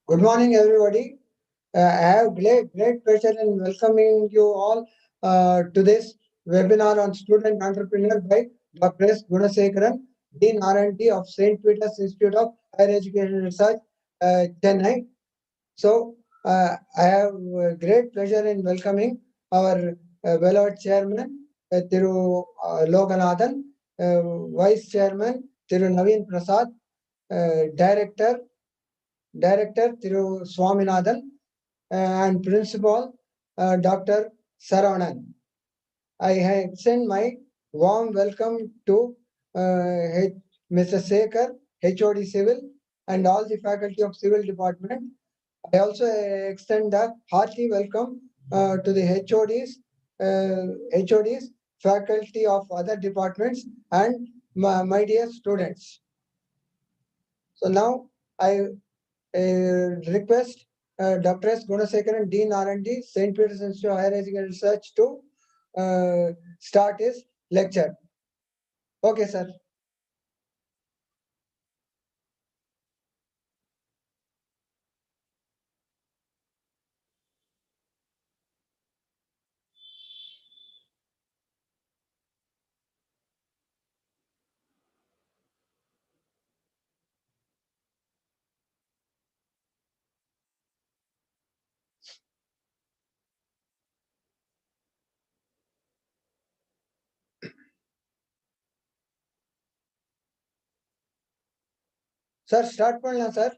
Good morning, everybody. I have great pleasure in welcoming you all to this webinar on student entrepreneur by Dr. S. Gunasekaran, Dean R&D of St. Peter's Institute of Higher Education Research, Chennai. So, I have great pleasure in welcoming our beloved chairman, Thiru Loganathan, vice chairman, Thiru Naveen Prasad, director Thiru Swaminathan, and principal Dr. Saravanan. I extend my warm welcome to Mr. Sekhar, HOD Civil, and all the faculty of Civil Department. I also extend a hearty welcome to the HODs, faculty of other departments, and my dear students. So now I request Dr. S. Gunasekaran, Dean R&D, St. Peter's Institute of Higher Education Research to start his lecture. Okay, sir. Sir, start பண்ணலாம் sir.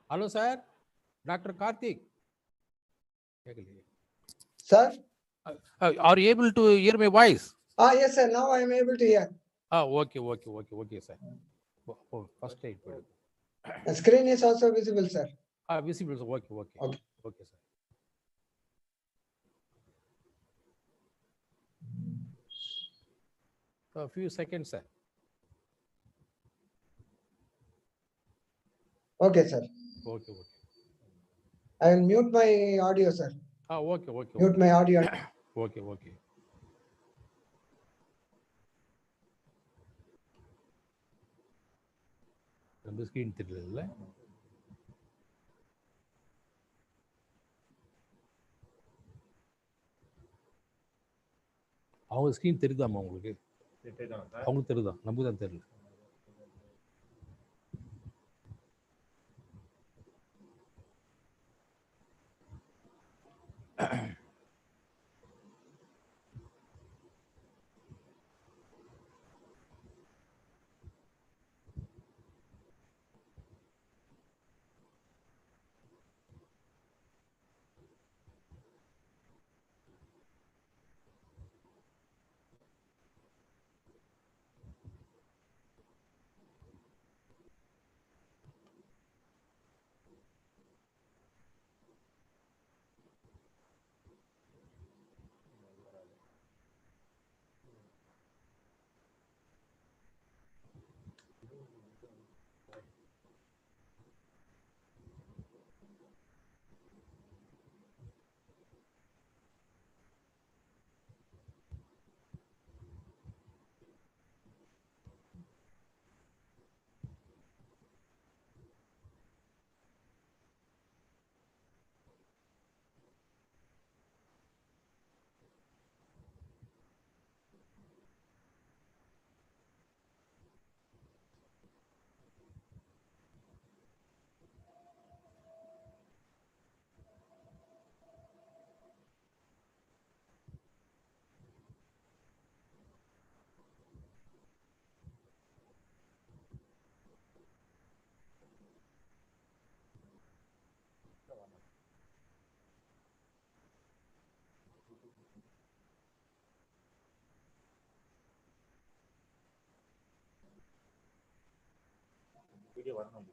Hello, sir. Dr. Karthik. Sir? Are you able to hear my voice? Yes, sir. Now I am able to hear. Okay, sir. First aid. The screen is also visible, sir. Visible. Okay, sir. A few seconds, sir. Okay, sir. Okay. I will mute my audio, sir. Okay. Mute my audio. Okay. The screen தெரியல. அவங்க screen தெரியுதாமா உங்களுக்கு? அவங்களுக்கு தெரியுதா? நமக்கு தான் தெரியல.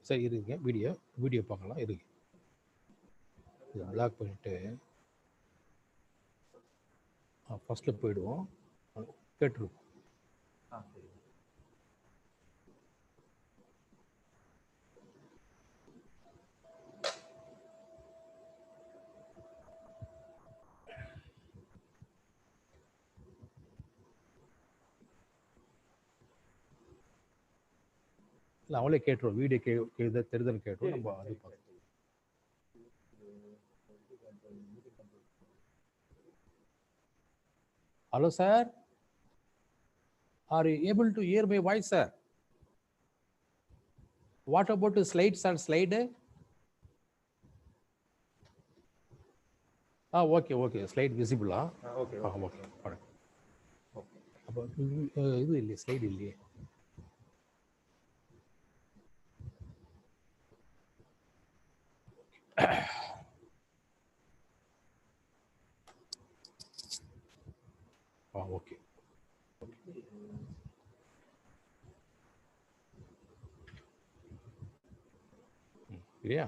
சரி இருங்க, வீடியோ பார்க்கலாம். இருக்கு, இதை பிளாக் பண்ணிட்டு ஃபர்ஸ்ட்ல போயிடுவோம். கேட்டுருவோம். இல்லை அவங்களே கேட்டுருவோம். வீடியோ தெரியுதுன்னு கேட்டுருவோம். நம்ம அது பார்த்து. Hello, sir. Are you able to hear my voice, sir? What about the slides and slide? Okay. Slide visible. Okay. Okay. அப்போ இது இல்லையே, ஸ்லைடு இல்லையே. ஓகே. இல்லையா?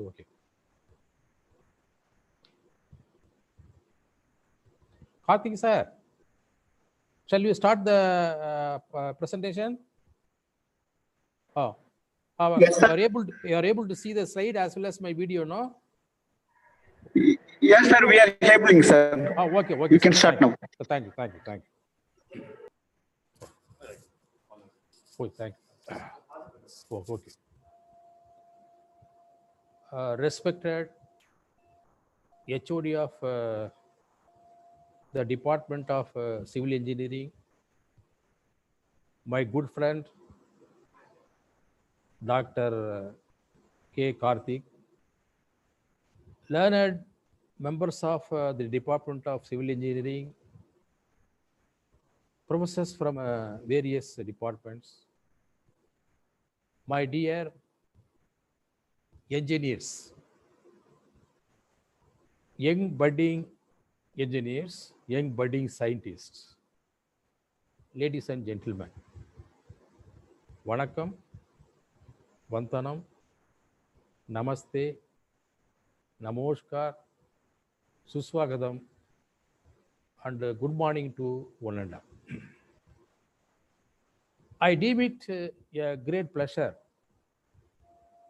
Okay. Karthik sir, shall we start the presentation? Yes, sir. You are able to see the slide as well as my video, no? Yes, sir. We are enabling, sir. Okay. We can start now. Thank you. Oh, thank you. Oh, okay. Respected HOD of the Department of Civil Engineering, my good friend Dr. K. Karthik, learned members of the Department of Civil Engineering, professors from various departments, my dear engineers, young budding engineers, young budding scientists, ladies and gentlemen, Vanakkam, Vantanam, Namaste, Namoshkar, Suswagatam, and good morning to one and all. I deem it a great pleasure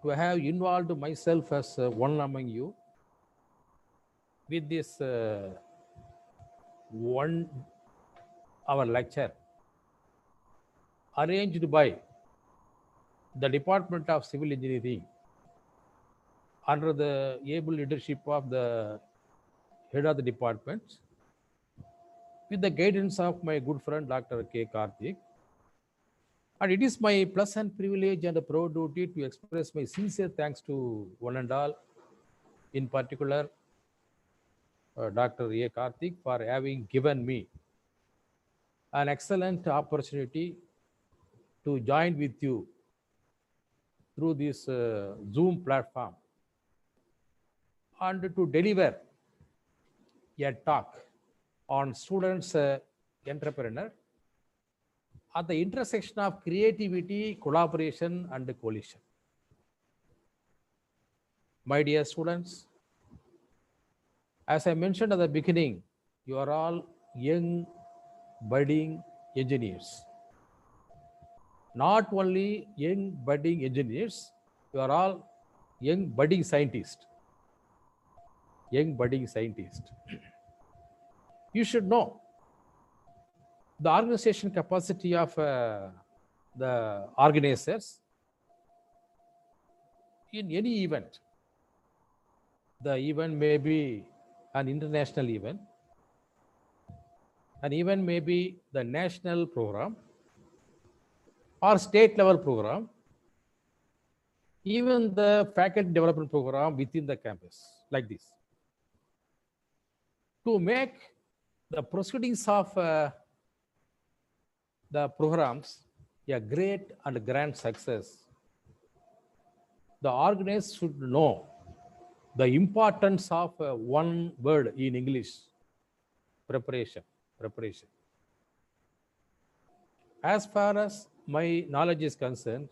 to have involved myself as one among you with this 1 hour lecture arranged by the Department of Civil Engineering under the able leadership of the head of the department, with the guidance of my good friend Dr. K. Karthik. And it is my pleasant privilege and a proud duty to express my sincere thanks to one and all, in particular Dr. A. Karthik, for having given me an excellent opportunity to join with you through this Zoom platform and to deliver a talk on students entrepreneur at the intersection of creativity, collaboration, and coalition. My dear students, as I mentioned at the beginning, you are all young, budding engineers. Not only young, budding engineers, you are all young, budding scientists. Young, budding scientists. You should know the organization capacity of the organizers in any event. The event may be an international event, an event may be the national program or state level program, even the faculty development program within the campus, like this. To make the proceedings of the programs a great and grand success, the organizers should know the importance of one word in English: preparation. As far as my knowledge is concerned,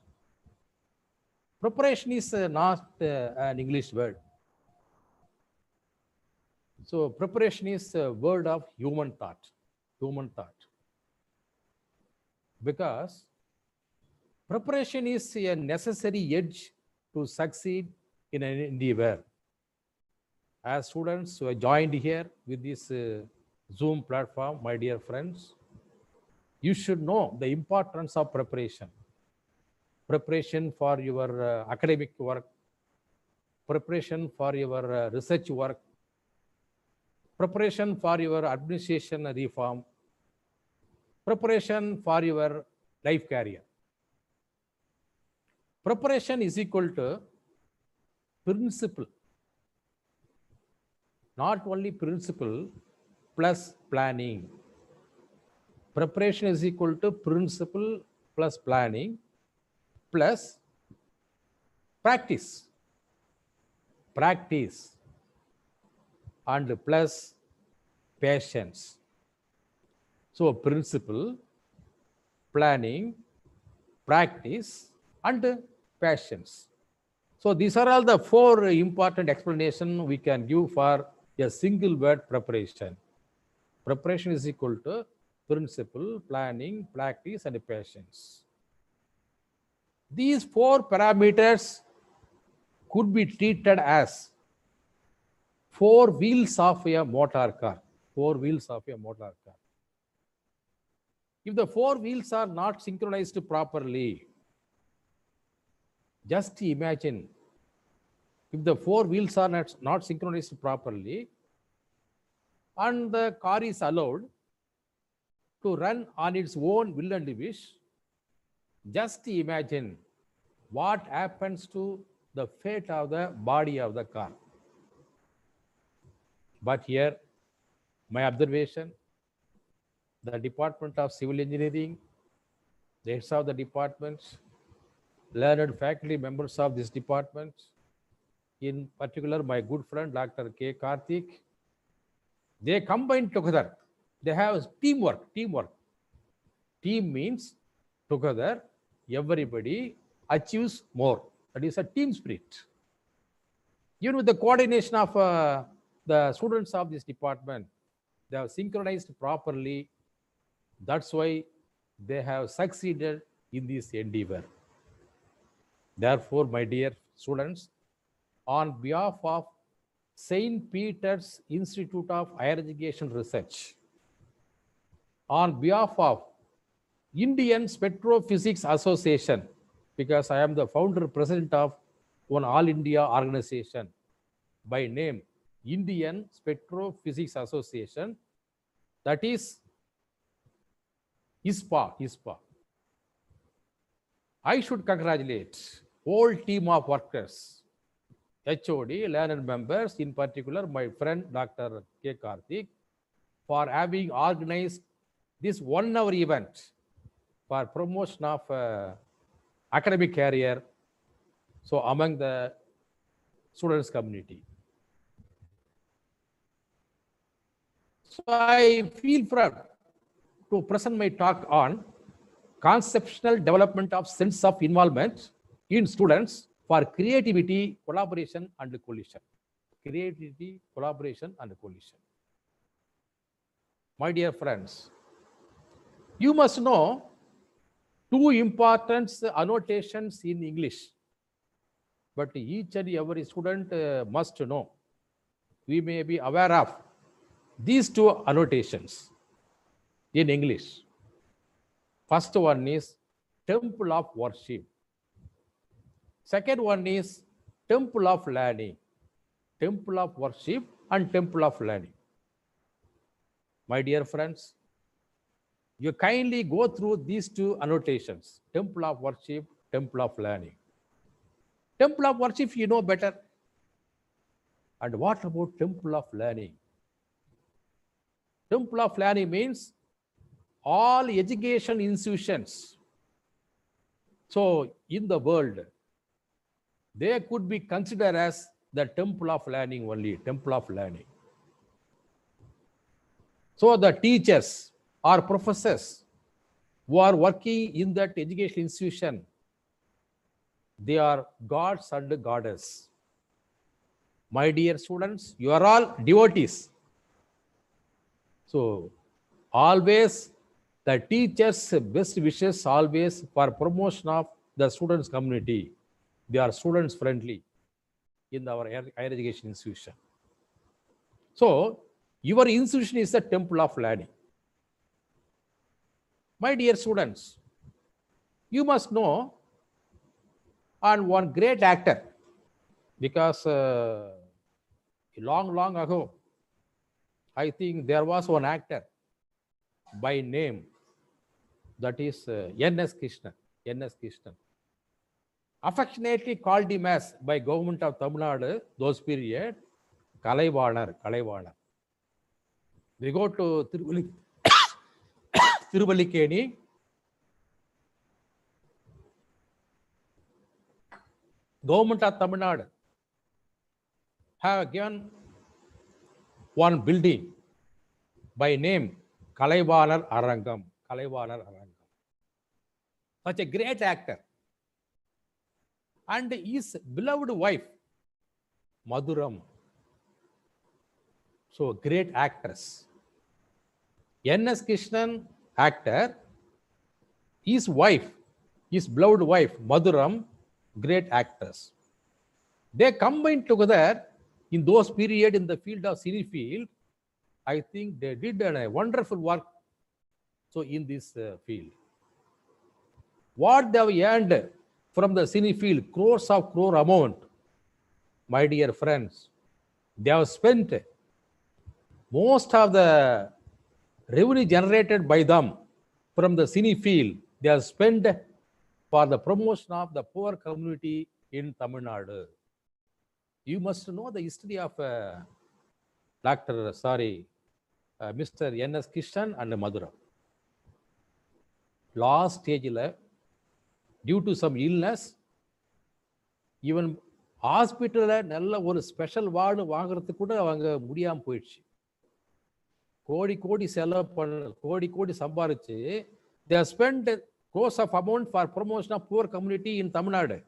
preparation is not an English word. So preparation is a word of human thought. Because preparation is a necessary edge to succeed in an endeavor. As students who are joined here with this Zoom platform, my dear friends, you should know the importance of preparation. Preparation for your academic work, preparation for your research work, preparation for your administration reform, preparation for your life career. Preparation is equal to principle. Not only principle plus planning. Preparation is equal to principle plus planning plus practice. Practice and plus patience. So principle, planning, practice and patience. So these are all the four important explanations we can give for a single word preparation. Preparation is equal to principle, planning, practice and patience. These four parameters could be treated as four wheels of a motor car. Four wheels of a motor car. If the four wheels are not synchronized properly, just imagine if the four wheels are not synchronized properly and the car is allowed to run on its own will and wish, just imagine what happens to the fate of the body of the car. But here, my observation, the Department of Civil Engineering, the heads of the departments, learned faculty members of this department, in particular my good friend Dr. K. Karthik, they combine together. They have teamwork. Team means together, everybody achieves more. That is a team spirit. Even with the coordination of the students of this department, they have synchronized properly. That's why they have succeeded in this endeavor. Therefore, my dear students, on behalf of St. Peter's Institute of Higher Education Research, on behalf of Indian Spectrophysics Association, because I am the founder president of one all India organization by name Indian Spectrophysics Association, that is ISPA. I should congratulate whole team of workers, HOD, learned members, in particular my friend Dr. K. Karthik, for having organized this 1 hour event for promotion of academic career, so among the students community. So I feel proud to present my talk on conceptual development of sense of involvement in students for creativity, collaboration and coalition. Creativity, collaboration and coalition. My dear friends, you must know two important annotations in English, but each and every student must know. We may be aware of these two annotations in English. First one is temple of worship. Second one is temple of learning. Temple of worship and temple of learning. My dear friends, you kindly go through these two annotations, temple of worship, temple of learning. Temple of worship, you know better. And what about temple of learning? Temple of learning means all education institutions. So in the world, they could be considered as the temple of learning only, temple of learning. So the teachers or professors who are working in that education institution, they are gods and goddess. My dear students, you are all devotees. So always the teachers' best wishes always for promotion of the students' community. They are students friendly. in our higher education institution. So, your institution is the temple of learning. My dear students, you must know on one great actor, because long ago, I think there was one actor by name, that is N.S. Krishnan. N.S. Krishnan. Affectionately called him as by government of Tamil Nadu, those period, Kalaivalar. We go to Tiruvalikeni. Government of Tamil Nadu have given one building by name Kalaivalar Arangam. Such a great actor. And his beloved wife, Madhuram. So, great actress. N.S. Krishnan, actor. His wife, his beloved wife, Madhuram, great actress. They combined together in those periods in the field of cine field. I think they did a wonderful work. So, in this field, what they have earned from the cine field, crore amount, my dear friends, they have spent most of the revenue generated by them from the cine field, they have spent for the promotion of the poor community in Tamil Nadu. You must know the history of Mr. N.S. Krishnan and Madhuram. Last stage, due to some illness, even hospital நல்ல ஒரு special ward வாங்குறதுக்கு கூட அவங்க முடியாம போயிடுச்சு. கோடி செலவு பண்ண கோடி சம்பாரிச்சு they have spent crores of amount for promotion of poor community in Tamil Nadu.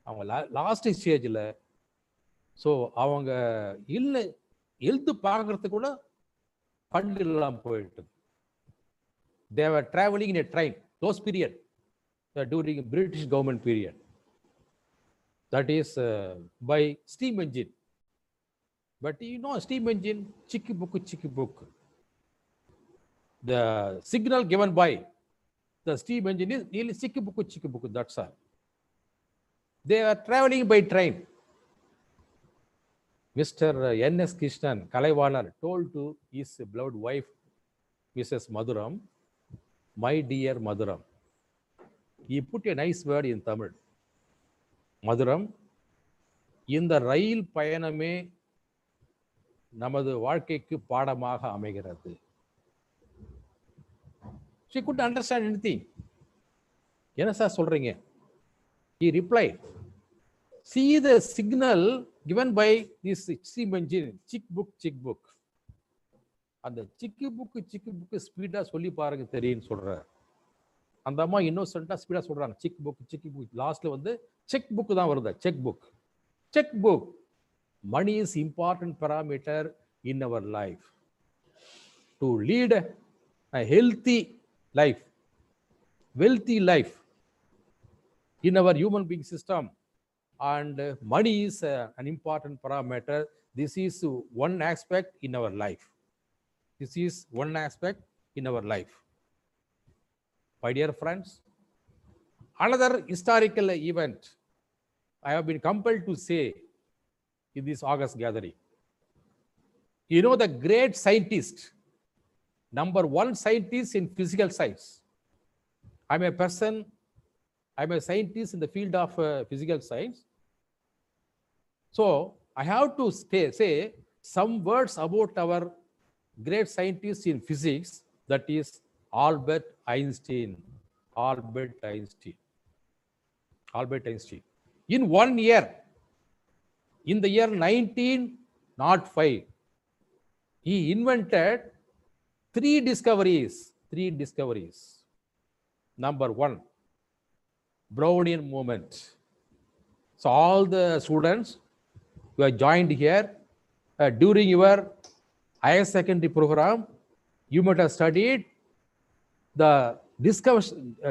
அவங்க லாஸ்ட் ஸ்டேஜில் ஸோ அவங்க எழுத்து பார்க்கறதுக்கு கூட ஃபண்ட் இல்லாமல் போயிட்டு. They were traveling in a train, those period, during British government period. That is by steam engine. But you know, steam engine, chicky book. The signal given by the steam engine is nearly chicky book, that's all. They are traveling by train. Mr. N.S. Krishnan, Kalaivalar, told to his beloved wife, Mrs. Madhuram, my dear Madhuram. He put a nice word in Tamil. Madhuram, இந்த ரயில் பயணமே நமது வாழ்க்கைக்கு பாடமாக அமைகிறது. She couldn't understand anything. என்ன sir சொல்றீங்க? He replied, see the signal given by this steam engine, chick book. அந்த சிக்கு book speedo சொல்லி பாருங்க தெரியும்னு சொல்றாரு. அந்த அம்மா இன்னோசென்ட்டா ஸ்பீடா சொல்றாங்க. சிக் புக் லாஸ்ட்ல வந்து செக் புக் தான் வருது. Check book. Money is important parameter in our life. To lead a healthy life, wealthy life in our human being system, and money is an important parameter. This is one aspect in our life. My dear friends, another historical event I have been compelled to say in this August gathering. You know the great scientist, number one scientist in physical science. I'm a scientist in the field of physical science. So I have to say some words about our great scientist in physics, that is Albert Einstein. In 1 year, in the year 1905, he invented three discoveries. Number one, Brownian movement. So all the students who are joined here, during your higher secondary program, you might have studied the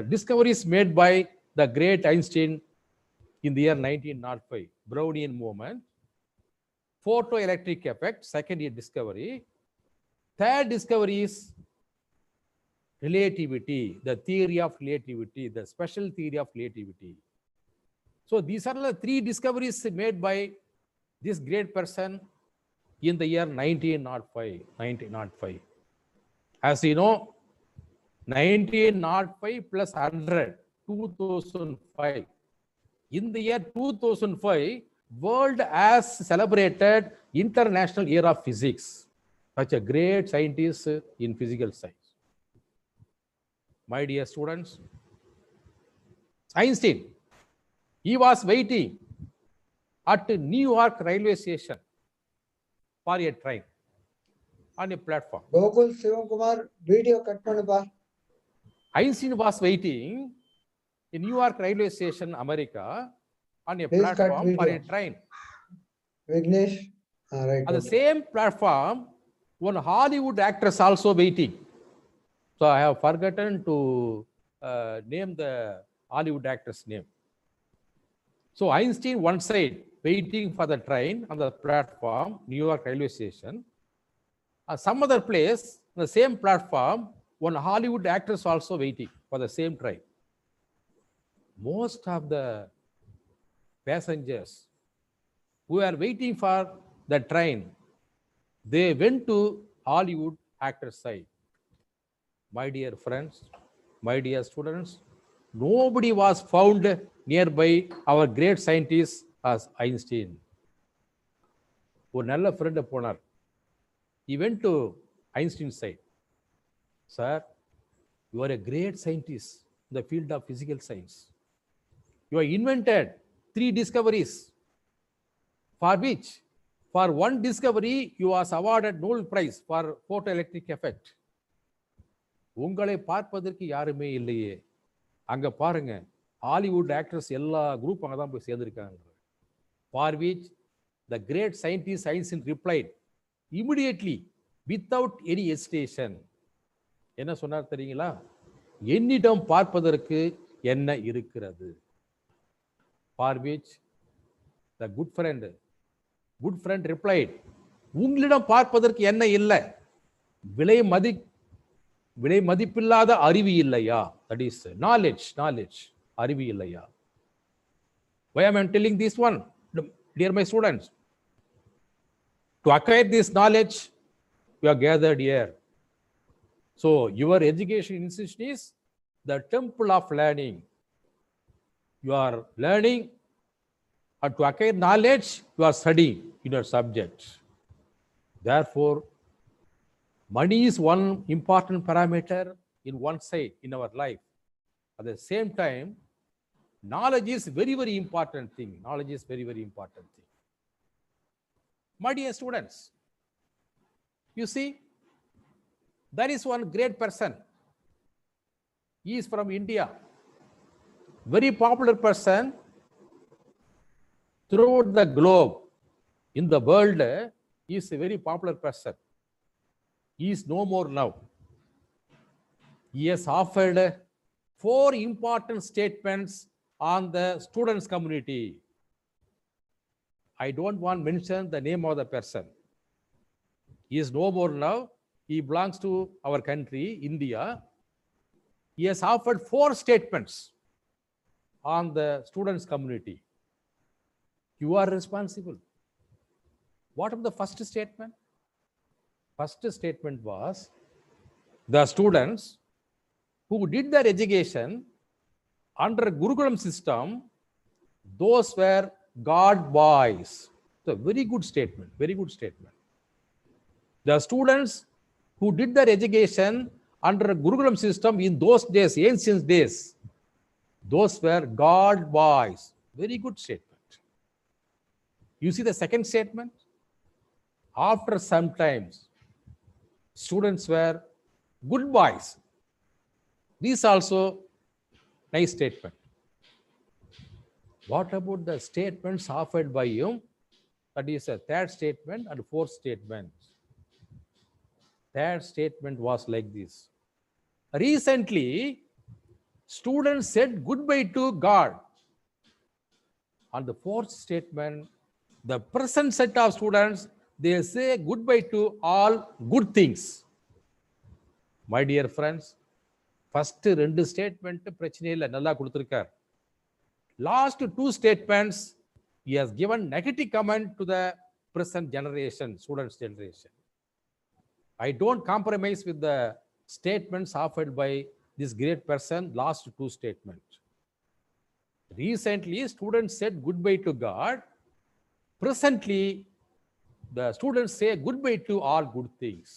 discoveries made by the great Einstein in the year 1905, Brownian movement. Photoelectric effect, second year discovery. Third discovery is relativity, the theory of relativity, the special theory of relativity. So these are the three discoveries made by this great person in the year 1905. As you know, 1905 plus 100, 2005. In the year 2005, world has celebrated International Year of Physics. Such a great scientist in physical science. My dear students, Einstein, he was waiting at New York railway station for a train on a platform. Gokul Sivam Kumar, video cut pannupa. Einstein was waiting in New York railway station, America, on a Please cut platform for a video. train. Vignesh. Right. On the Okay. same platform, one Hollywood actress also waiting. So I have forgotten to name the Hollywood actress name. So Einstein one side waiting for the train on the platform, New York railway station. Some other place, on the same platform, one Hollywood actress also waiting for the same train. Most of the passengers who are waiting for the train, they went to Hollywood actor's side. My dear friends, my dear students, nobody was found nearby our great scientist as Einstein. ஒரு நல்ல friend போனார். He went to Einstein's side. Sir, you are a great scientist in the field of physical science. You have invented 3 discoveries, for which, for one discovery, you was awarded Nobel Prize for photoelectric effect. உங்களை பார்ப்பதற்கு யாருமே இல்லையே, அங்க பாருங்க Hollywood actors எல்லா group அங்கே தான் போய் சேர்ந்திருக்காங்க. For which the great scientist Einstein replied immediately without any hesitation. என்ன சொன்னார் தெரியுங்களா? என்னிடம் பார்ப்பதற்கு என்ன இருக்கிறது. For which the good friend replied, உங்களிடம் பார்ப்பதற்கு என்ன இல்லை, விலை மதிப்பில்லாத அறிவு இல்லையா? That is knowledge, அறிவு இல்லையா? Why am I telling this one, dear my students? To acquire this knowledge, you are gathered here. So your education institution is the temple of learning. You are learning, or to acquire knowledge, you are studying in your subject. Therefore, money is one important parameter in one side in our life. At the same time, knowledge is very, very important thing. Knowledge is very, very important thing. My dear students, you see, there is one great person. He is from India. Very popular person throughout the globe. In the world, he is a very popular person. He is no more now. He has offered 4 important statements on the students' community. I don't want to mention the name of the person. He is no more now. He belongs to our country, India. He has offered 4 statements on the students' community. You are responsible. What of the first statement? First statement was, the students who did their education under Gurukulam system, those were God boys. So very good statement, very good statement. The students who did their education under Gurukulam system in those days, ancient days, those were God boys. Very good statement. You see the second statement? After some times, students were good boys. This also nice statement. What about the statements offered by you? That is a third statement and fourth statement. Third statement was like this. Recently, students said goodbye to God. On the fourth statement, the present set of students, they say goodbye to all good things. My dear friends, first two statement பிரச்சனை இல்லை, நல்லா கொடுத்திருக்கார். Last two statements, he has given negative comment to the present generation, students generation. I don't compromise with the statements offered by this great person, last two statements. Recently, students said goodbye to God. Presently, the students say goodbye to all good things.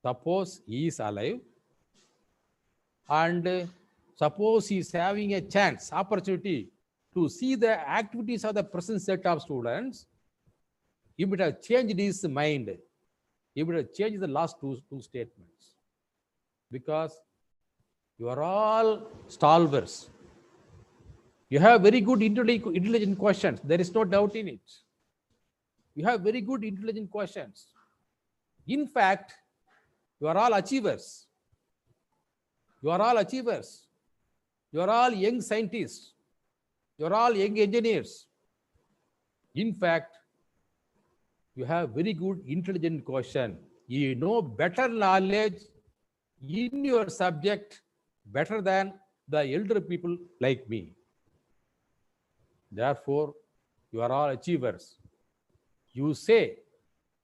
Suppose he is alive and suppose he is having a chance, opportunity to see the activities of the present set of students, he would have changed his mind. He would have changed the last two statements. Because you are all stalwarts. You have very good intelligent questions. There is no doubt in it. You have very good intelligent questions. In fact, you are all achievers. You are all achievers. You are all young scientists. You are all young engineers. In fact, you have very good intelligent question. You know better knowledge in your subject better than the elder people like me. Therefore, you are all achievers. You say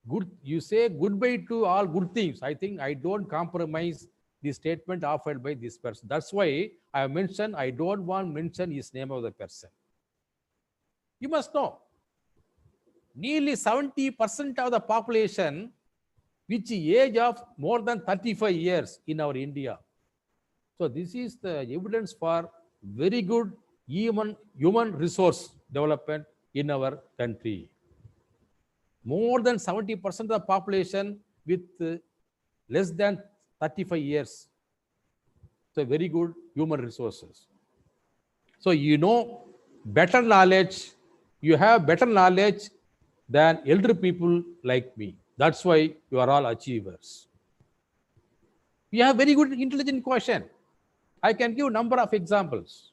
goodbye to all good things. I think I don't compromise the statement offered by this person. That's why I have mentioned, I don't want to mention his name of the person. You must know, nearly 70% of the population which age of more than 35 years in our India. So this is the evidence for very good human resource development in our country. More than 70% of the population with less than 35 years. So very good human resources. So you know better knowledge, you have better knowledge than elder people like me. That's why you are all achievers. You have very good intelligent question. I can give a number of examples.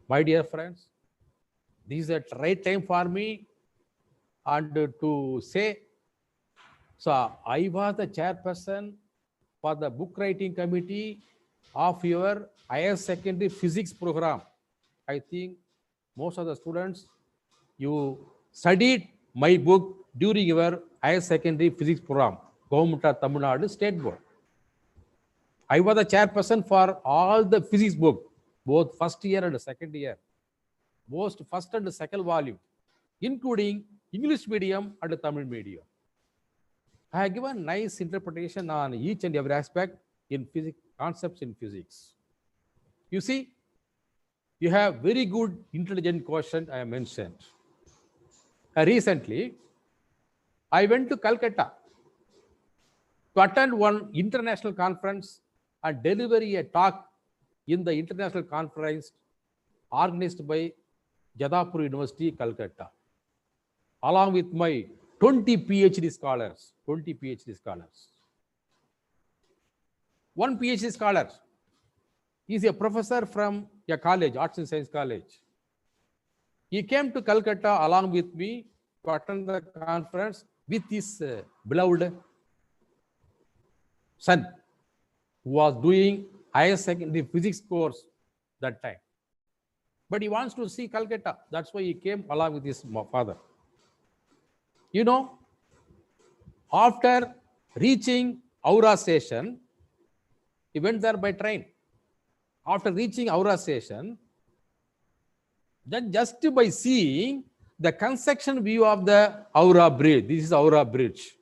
My dear friends, this is the right time for me and to say, so I was the chairperson for the book writing committee of your higher secondary physics program. I think most of the students, you studied my book during your higher secondary physics program, Government of Tamil Nadu State Board. I was the chairperson for all the physics book, both first year and second year, both first and second volume, including English medium and Tamil medium. I have given nice interpretation on each and every aspect in physics, concepts in physics. You see, you have very good intelligent question I have mentioned. Recently, I went to Calcutta to attend one international conference and deliver a talk in the international conference organized by Jadavpur University, Calcutta, along with my 20 PhD scholars. 20 PhD scholars. One PhD scholar is a professor from a college, Arts and Science College. He came to Calcutta along with me to attend the conference with his beloved son, who was doing higher secondary physics course that time. But he wants to see Calcutta. That's why he came along with his father. You know, after reaching Aura station, he went there by train. After reaching Aura station, then just by seeing the construction view of the Aura bridge, this is Aura bridge.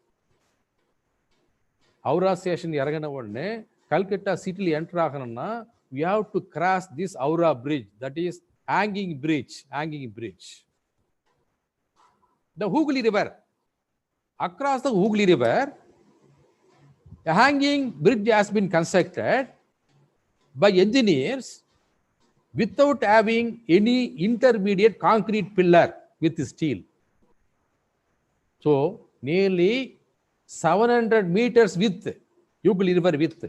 Aura station இறங்கின உடனே Calcutta city enter ஆகணும்னா we have to cross this Aura bridge, that is hanging bridge. The Hooghly River. Across the Hooghly River, a hanging bridge has been constructed by engineers without having any intermediate concrete pillar with steel. So nearly 700 meters width, Hooghly River width.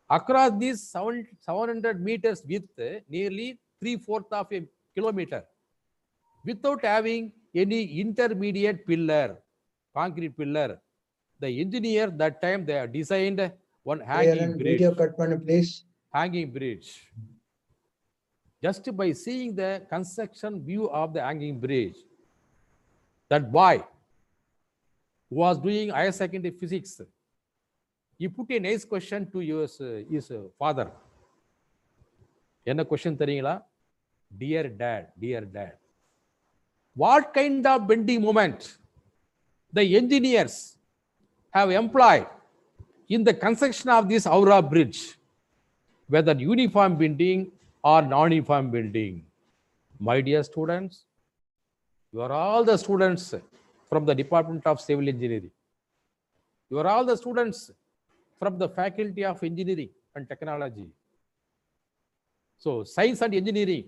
Across this 700 meters width, nearly 3/4 of a kilometer without having any intermediate pillar, concrete pillar. The engineer that time they have designed one hanging bridge. Video cut pannu, please. Hanging bridge. Just by seeing the construction view of the hanging bridge, that boy who was doing higher secondary physics, he put a nice question to his father. Enna question theriyala? Dear dad, what kind of bending moment the engineers have employed in the construction of this Howrah bridge, whether uniform bending or non-uniform bending? My dear students, you are all the students from the Department of Civil Engineering. You are all the students from the Faculty of Engineering and Technology. So science and engineering.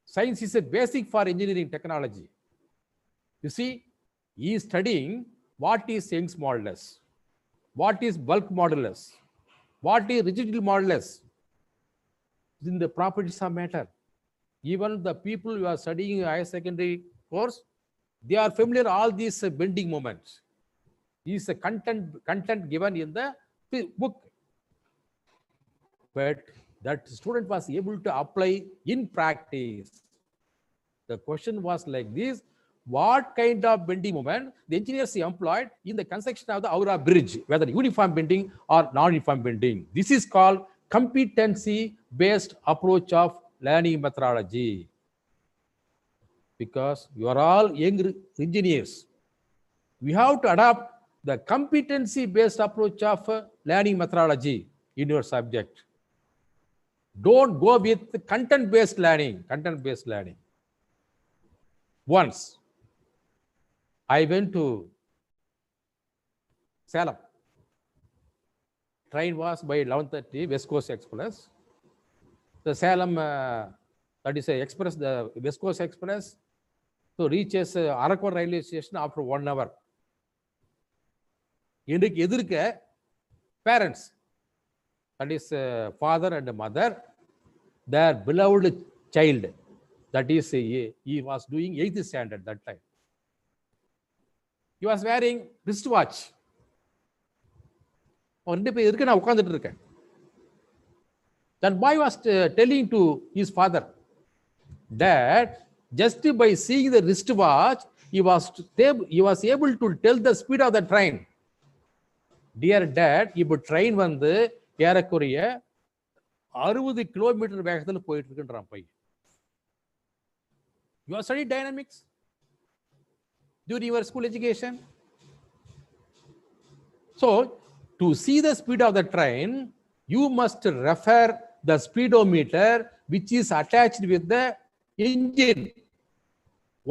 Science is a basic for engineering technology. You see, he is studying what is Young's modulus, what is bulk modulus, what is rigidity modulus in the properties of matter. Even the people who are studying higher secondary course, they are familiar all these bending moments. Is a content given in the book, but that student was able to apply in practice. The question was like this: what kind of bending moment the engineers employed in the construction of the Howrah bridge, whether uniform bending or non-uniform bending? This is called competency-based approach of learning methodology. Because you are all young engineers, we have to adopt the competency-based approach of learning methodology in your subject. Don't go with content-based learning. Once I went to Salem. Train was by 11:30, West Coast Express. The Salem, that is a express, the West Coast Express, so reaches Arakkot railway station after 1 hour. Indukku edirka parents, that is father and mother, their beloved child, that is he was doing 8th standard that time. He was wearing wristwatch. That boy was telling to his father that just by seeing the wristwatch, he was able to tell the speed of the train. Dear dad, இப்போ train வந்து ஏறக்குறைய 60 kilometre வேகத்தில் போயிட்டு இருக்குன்றான் பையன். You are studying dynamics during your school education. So, to see the speed of the train, you must refer the speedometer which is attached with the engine.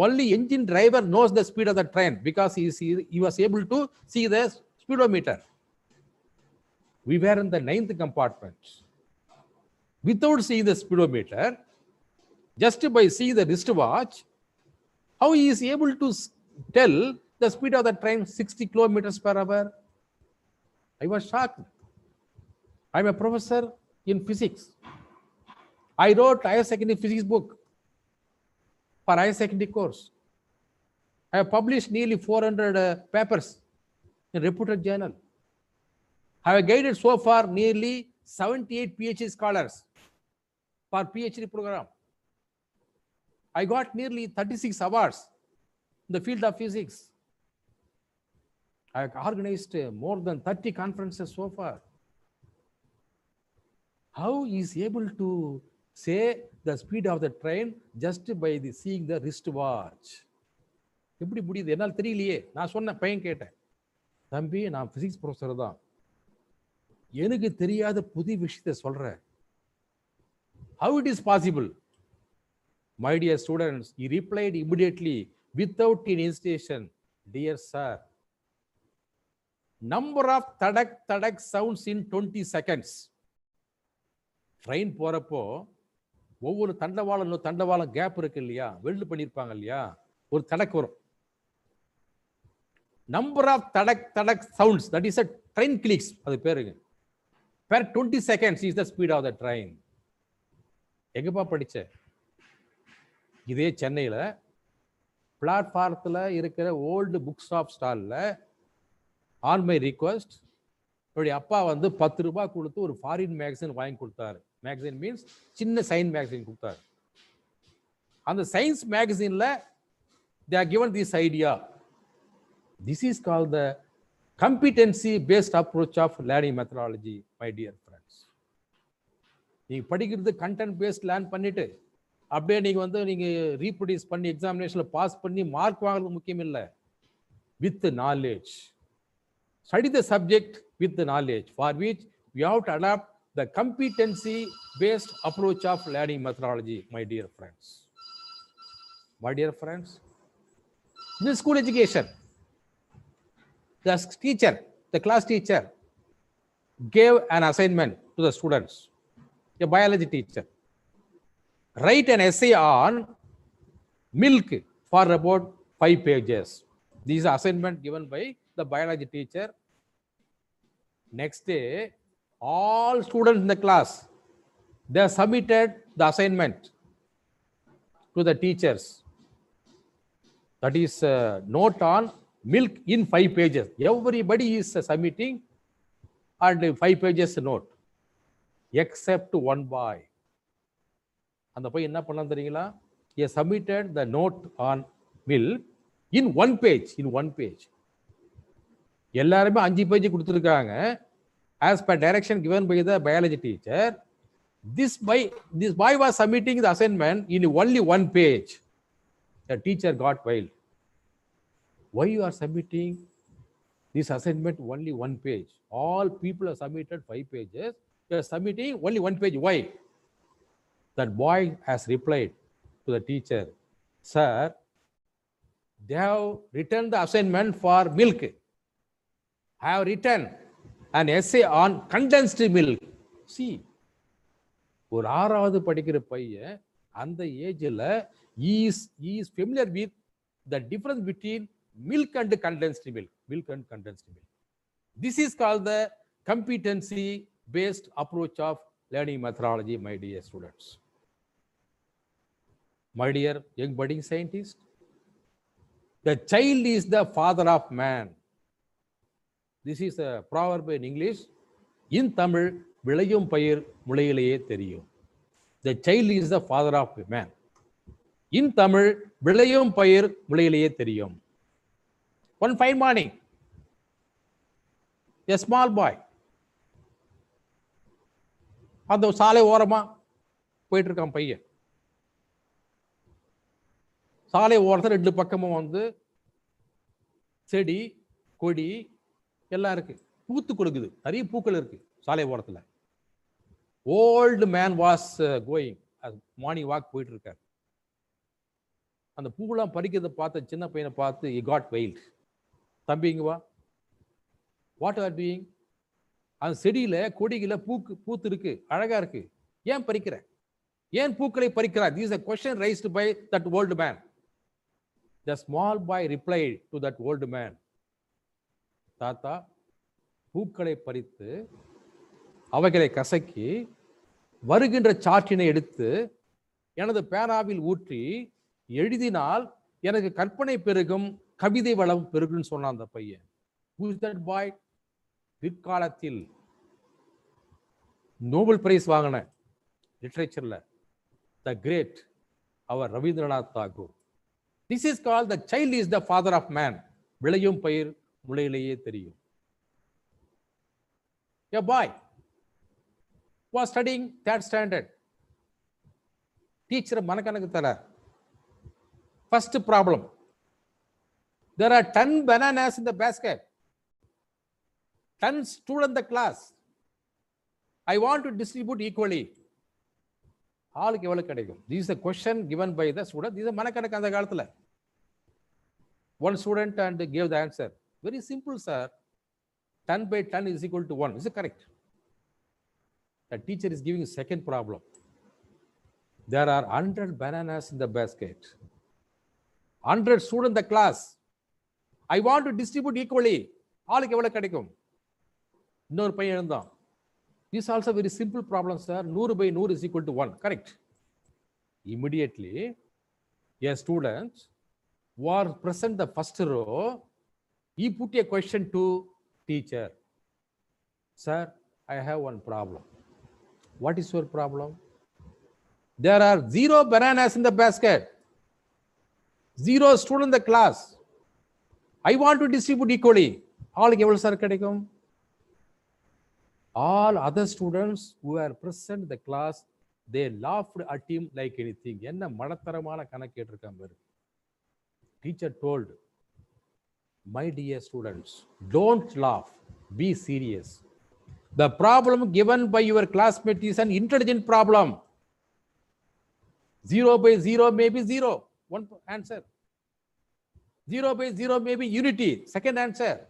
Only engine driver knows the speed of the train because he was able to see the speedometer. We were in the 9th compartment. Without seeing the speedometer, just by seeing the wristwatch, how he is able to tell the speed of the train 60 kilometers per hour? I was shocked. I'm a professor in physics. I wrote higher secondary physics book for higher secondary course. I have published nearly 400 papers in reputed journal. I have guided so far nearly 78 PhD scholars for PhD program. I got nearly 36 awards in the field of physics. I have organized more than 30 conferences so far. How is able to say the speed of the train just by seeing the wristwatch? எப்படி முடியுது என்னால் தெரியலையே. நான் சொன்ன பையன் கேட்டேன், தம்பி நான் பிசிக்ஸ் ப்ரொஃபஸர் தான், எனக்கு தெரியாத புது விஷயத்தை சொல்றேன். How it is possible? My dear students, he replied immediately without any hesitation, dear sir, number of tadak sounds in 20 seconds. Train போறப்போ ஒவ்வொரு தண்டவாளம் கேப் இருக்கு இல்லையா, வெல்டு பண்ணியிருப்பாங்க இல்லையா, ஒரு தடக் வரும். நம்பர் ஆஃப் தடக் sounds, that is a train clicks, அது பேருங்க. per 20 seconds is the speed of the train. எங்கப்பா படிச்ச? இதே சென்னையில் பிளாட்ஃபாரத்தில் இருக்கிற ஓல்டு புக் ஷாப் ஸ்டாலில் ஆன் மை ரிக்வஸ்ட் என்னுடைய அப்பா வந்து 10 ரூபாய் கொடுத்து ஒரு ஃபாரின் மேகசின் வாங்கி கொடுத்தாரு. மேகசின் மீன்ஸ் சின்ன சயின்ஸ் மேகசின் கொடுத்தாரு. அந்த science மேகசின்ல they are given this idea. This is called the competency based approach of learning methodology, my dear friends. நீங்க படிக்கிறது கண்டென்ட் பேஸ்ட் லேர்ன் பண்ணிட்டு அப்படியே நீங்க வந்து நீங்க ரீப்ரொடியூஸ் பண்ணி எக்ஸாமினேஷன்ல பாஸ் பண்ணி மார்க் வாங்குறது முக்கியம் இல்லை. With knowledge study the subject with the knowledge, for which we have to adopt the competency based approach of learning methodology, my dear friends. My dear friends, in school education, the teacher, the class teacher gave an assignment to the students. A biology teacher, write an essay on milk for about 5 pages. This is assignment given by the biology teacher. Next day, all students in the class, they submitted the assignment to the teachers. That is note on milk in 5 pages. Everybody is submitting and 5 pages note, except one boy. அந்த பையன் என்ன பண்ணான் தெரியுங்களா? He submitted the note on milk in one page. எல்லாருமே 5 page கொடுத்துருக்காங்க. As per direction given by the biology teacher, this boy was submitting the assignment in only 1 page. The teacher got wild. Why you are submitting this assignment only 1 page? All people have submitted 5 pages. You are submitting only 1 page. Why? That boy has replied to the teacher, sir, they have written the assignment for milk. I have written an essay on condensed milk. See, ஒரு 6வது படிக்கிற பையன் அந்த ஏஜ்ல he is familiar with the difference between milk and condensed milk. This is called the competency based approach of learning methodology, my dear students. My dear young budding scientist, the child is the father of man. This is a proverb in English. In Tamil, விளையும் பயிர் முளையிலேயே தெரியும். The child is the father of man. In Tamil, விளையும் பயிர் முளையிலேயே தெரியும். One fine morning, a small boy அந்த சாலை ஓரமா போயிட்டு இருக்கான் பையன். சாலை ஓரத்தில் 2 பக்கமும் வந்து செடி கொடி எல்லாம் இருக்கு, பூத்து கொடுக்குது, நிறைய பூக்கள் இருக்கு சாலை ஓரத்தில். Old man was going, morning walk போயிட்டு இருக்காரு. அந்த பூவெல்லாம் பறிக்கிறத பார்த்த சின்ன பையனை பார்த்து he got wild. தம்பி இங்க வா, வாட் ஆர் டூயிங்? அந்த செடியில கொடியில பூத்து இருக்கு, அழகா இருக்கு, ஏன் பறிக்கிற? ஏன் பூக்களை பறிக்கிறார்? This is a question raised by that old man. The small boy replied to that old man, தாத்தா, பூக்களை பறித்து அவைகளை கசக்கி வருகின்ற சாற்றினை எடுத்து எனது பேனாவில் ஊற்றி எழுதினால் எனக்கு கற்பனை பெருகும், கவிதை வளம் பெருகுன்னு சொன்னான் அந்த பையன். Who is that boy? பிற்காலத்தில் நோபல் பிரைஸ் வாங்கின லிட்ரேச்சர்ல த கிரேட் அவர் Rabindranath Tagore. This is called the child is the father of man. விளையும் பயிர் முளையிலேயே தெரியும். A boy was studying 3rd standard. Teacher மனக்கணக்கு தர. First problem. There are 10 bananas in the basket. 10 students in the class. I want to distribute equally. ஆளுக்கு எவ்வளவு கிடைக்கும்? This is a question given by the student. This is மனக்கணக்கு அந்த காலத்துல. One student and gave the answer. Very simple, sir. 10 by 10 is equal to 1. Is it correct? The teacher is giving a second problem. There are 100 bananas in the basket. 100 students in the class. I want to distribute equally. ஆளுக்கு எவ்வளவு கிடைக்கும்? இன்னொரு பையன் எழுந்தான். This is also very simple problem, sir. 100 by 100 is equal to 1. Correct. Immediately, a student was present the first row, he put a question to teacher. Sir, I have one problem. What is your problem? There are 0 bananas in the basket. 0 students in the class. I want to distribute equally. All other students who were present in the class, they laughed at him like anything. Teacher told, my dear students, don't laugh, be serious. The problem given by your classmate is an intelligent problem. 0 by 0 may be 0, one answer. 0 by 0 may be unity, second answer.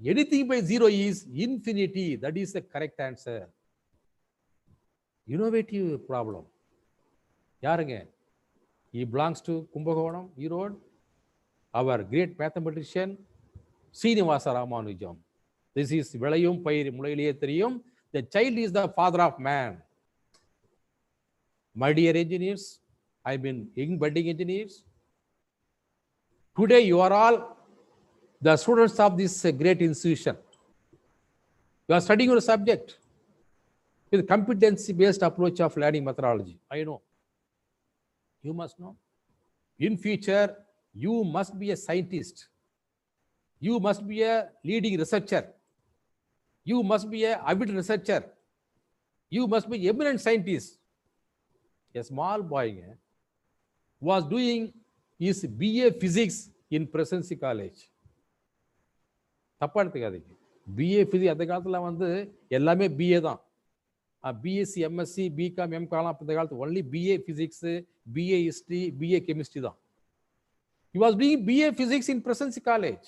Anything by 0 is infinity, that is the correct answer. Innovative problem. Yaruங்க? He belongs to Kumbakonam, Erode. Our great mathematician, Srinivasa Ramanujam. This is Velayum Payir Mulayiliye Theriyum. The child is the father of man. My dear engineers, I mean young budding engineers, today you are all the students of this great institution. You are studying your subject with competency-based approach of learning methodology. I know. You must know. In future, you must be a scientist. You must be a leading researcher. You must be an avid researcher. You must be an eminent scientist. A small boy was doing his BA Physics in Presidency College. தப்பா எடுத்துக்காதீங்க. BA Physics அந்த காலத்துல வந்து எல்லாமே BA தான். BSc, MSc, BCom, MCom அந்த காலத்துல only BA Physics, BA History, BA Chemistry தான். He was doing BA Physics in Presidency College.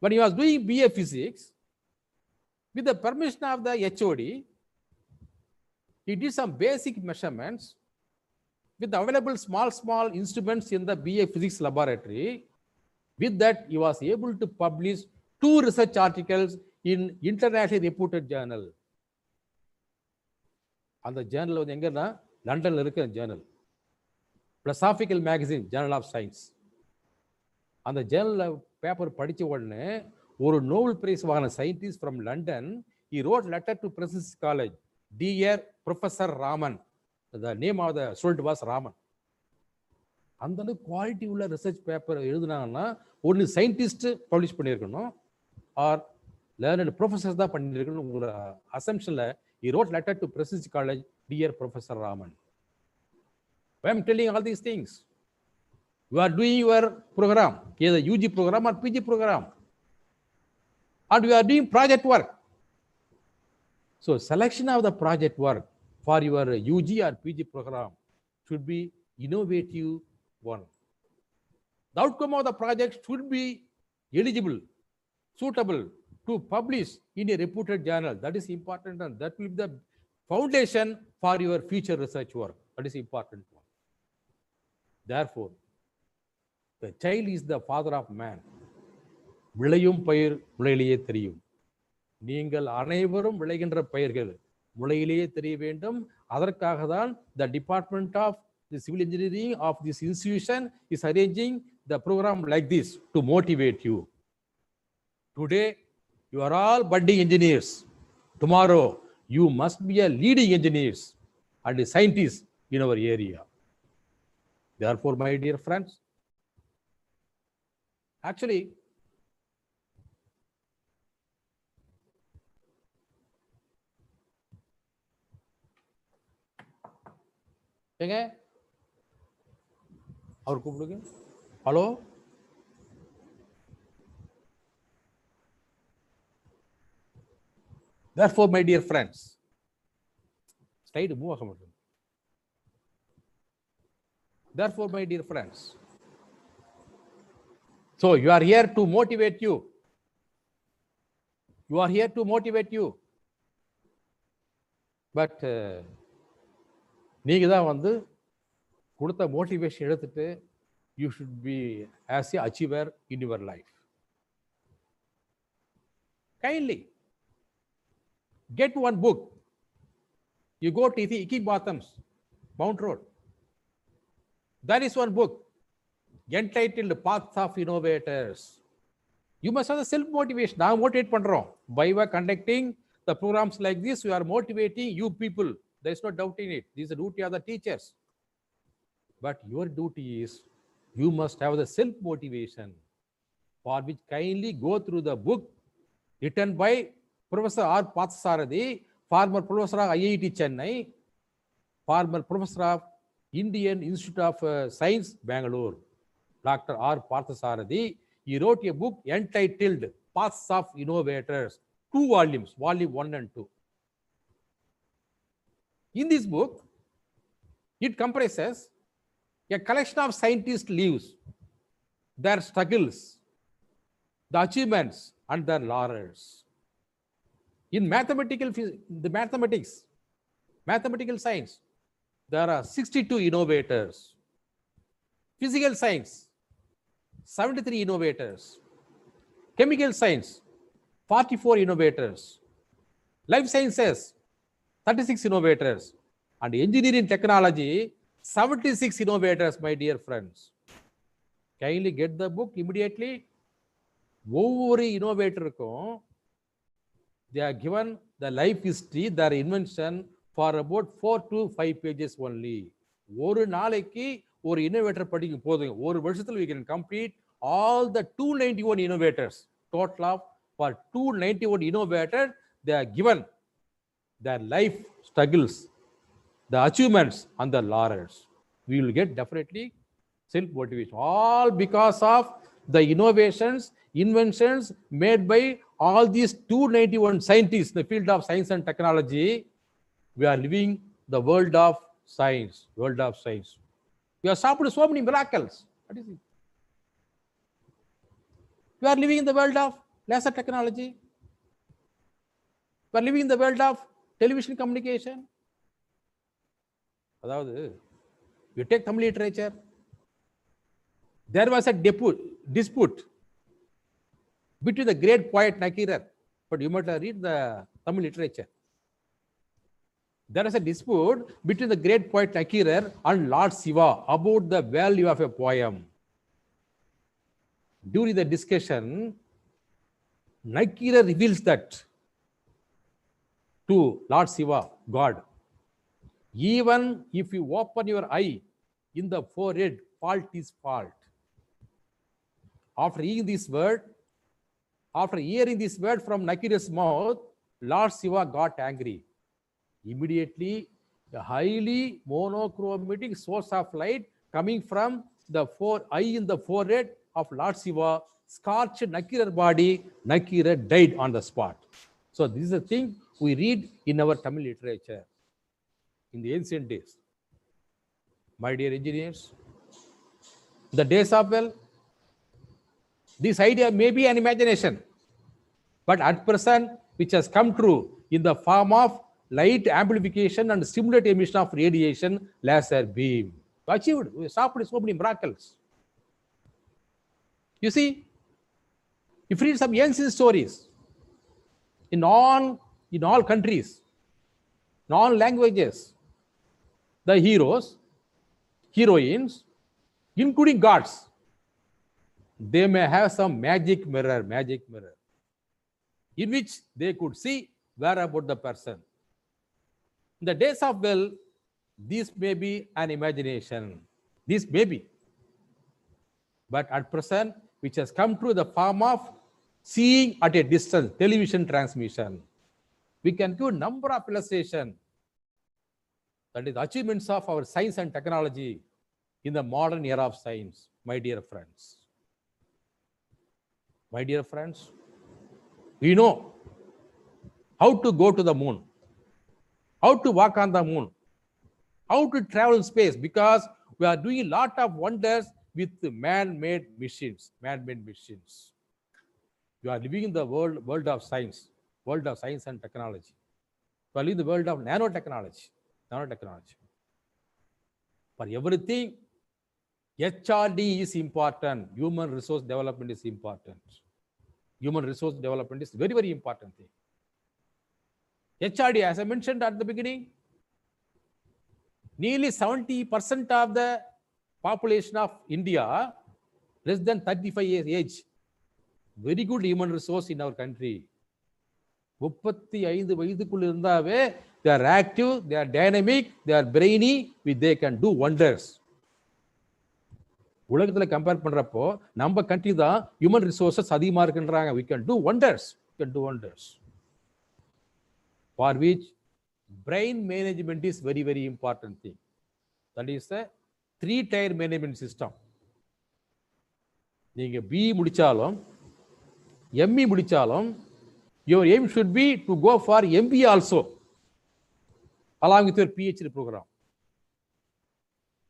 When he was doing BA Physics, with the permission of the HOD, he did some basic measurements with the available small instruments in the BA Physics laboratory. With that, he was able to publish 2 research articles in internationally reputed journal. And the journal was London journal. Philosophical magazine, Journal of Science. And the journal paper படிச்ச உடனே ஒரு Nobel Prize வாங்கின scientist from London, he wrote letter to Presidency College. Dear Professor Raman. The name of the student was Raman. அந்த quality உள்ள research paper எழுதுனாங்கன்னா ஒன்று scientist publish பண்ணியிருக்கணும் R learned professors தான் பண்ணியிருக்கணும். உங்களோட அசம்ஷனில் he wrote letter to Presidency College, dear Professor Raman. I am telling all these things. You are doing your program, either UG program or PG program, and you are doing project work. So selection of the project work for your UG or PG program should be innovative one. The outcome of the project should be eligible, suitable to publish in a reputed journal. That is important, and that will be the foundation for your future research work. That is important one. Therefore, the child is the father of man. விளையும் பயிர் முளையிலேயே தெரியும். நீங்கள் அனைவரும் விளைகின்ற பயிர்கள் முளையிலேயே தெரிய வேண்டும். அதற்காக தான் the Department of the Civil Engineering of this institution is arranging the program like this to motivate you. Today, you are all budding engineers. Tomorrow, you must be a leading engineers and a scientist in our area. Therefore, my dear friends, actually, எங்க அவர் கூப்பிடுங்க. Hello, therefore my dear friends, slide move ஆக மாட்டேங்குது. Therefore my dear friends, so you are here to motivate you. You are here to motivate you. But நீங்க தான் வந்து கொடுத்த motivation எடுத்துட்டு you should be as a achiever in your life. Kindly get one book. You go to the Higginbotham's, Mount Road. There is one book entitled Paths of Innovators. You must have the self-motivation. Now motivate பண்றோம். By conducting the programs like this, we are motivating you people. There is no doubt in it. This is the duty of the teachers. But your duty is, you must have the self-motivation, for which kindly go through the book written by Professor R. Parthasarathi, former professor of IIT Chennai, former professor of Indian Institute of Science, Bangalore, Dr. R. Parthasarathi. He wrote a book entitled Paths of Innovators, 2 volumes, volume 1 and 2. In this book, it comprises a collection of scientists' lives, their struggles, the achievements, and their laurels. In mathematical science, there are 62 innovators. Physical science, 73 innovators. Chemical science, 44 innovators. Life sciences, 36 innovators. And engineering technology, 76 innovators, my dear friends. Kindly get the book immediately. ஒவ்வொரு innovatorக்கும் they are given the life history, their invention for about 4 to 5 pages only. ஒரு நாளைக்கு ஒரு innovator படிக்கும் போதுங்க. ஒரு வருஷத்துல we can complete all the 291 innovators. Total of for 291 innovators, they are given their life struggles, the achievements, and the laurels. We will get definitely self-motivation. All because of the innovations, inventions made by all these 291 scientists in the field of science and technology. We are living the world of science. World of science. We have stopped so many miracles. What is it? We are living in the world of laser technology. We are living in the world of television communication. அதாவது, you take Tamil literature. There was a dispute between the great poet Nakirar, but you might read the Tamil literature. There is a dispute between the great poet Nakirar and Lord Shiva about the value of a poem. During the discussion, Nakirar reveals that to Lord Shiva, God, even if you open your eye in the forehead, fault is fault. After hearing this word from Nakir's mouth, Lord Shiva got angry. Immediately, a highly monochromatic source of light coming from the eye in the forehead of Lord Shiva scorched Nakir's body. Nakira died on the spot. So this is the thing we read in our Tamil literature in the ancient days. My dear engineers, the days of this idea may be an imagination, but at present, which has come true in the form of light amplification and simulated emission of radiation laser beam. Achieved. We stopped so many miracles. You see, if you read some ancient stories in all countries, in all languages, the heroes, heroines, including gods, they may have some magic mirror, in which they could see where about the person. In the days of this may be an imagination. This may be. But at present, which has come through the form of seeing at a distance, television transmission. We can give a number of illustrations. That is achievements of our science and technology in the modern era of science, my dear friends. My dear friends, we know how to go to the moon, how to walk on the moon, how to travel in space, because we are doing a lot of wonders with man-made machines. You are living in the world of science and technology. You are living in the world of nanotechnology. For everything, HRD is important. Human resource development is important. Human resource development is very, very important thing. HRD, as I mentioned at the beginning, nearly 70% of the Population of India less than 35 years age. Very good human resource in our country. 35 வயதுக்குள்ள இருந்தாவே they are active, they are dynamic, they are brainy, they can do wonders. உலகத்துல compare பண்றப்போ நம்ம country தான் human resources அதிகமா இருக்குன்றாங்க. we can do wonders, we can do wonders. For which brain management is very, very important thing. That is a 3-tier management system. நீங்க B முடிச்சாலும் ME முடிச்சாலும் your aim should be to go for MBA also along with your PhD program,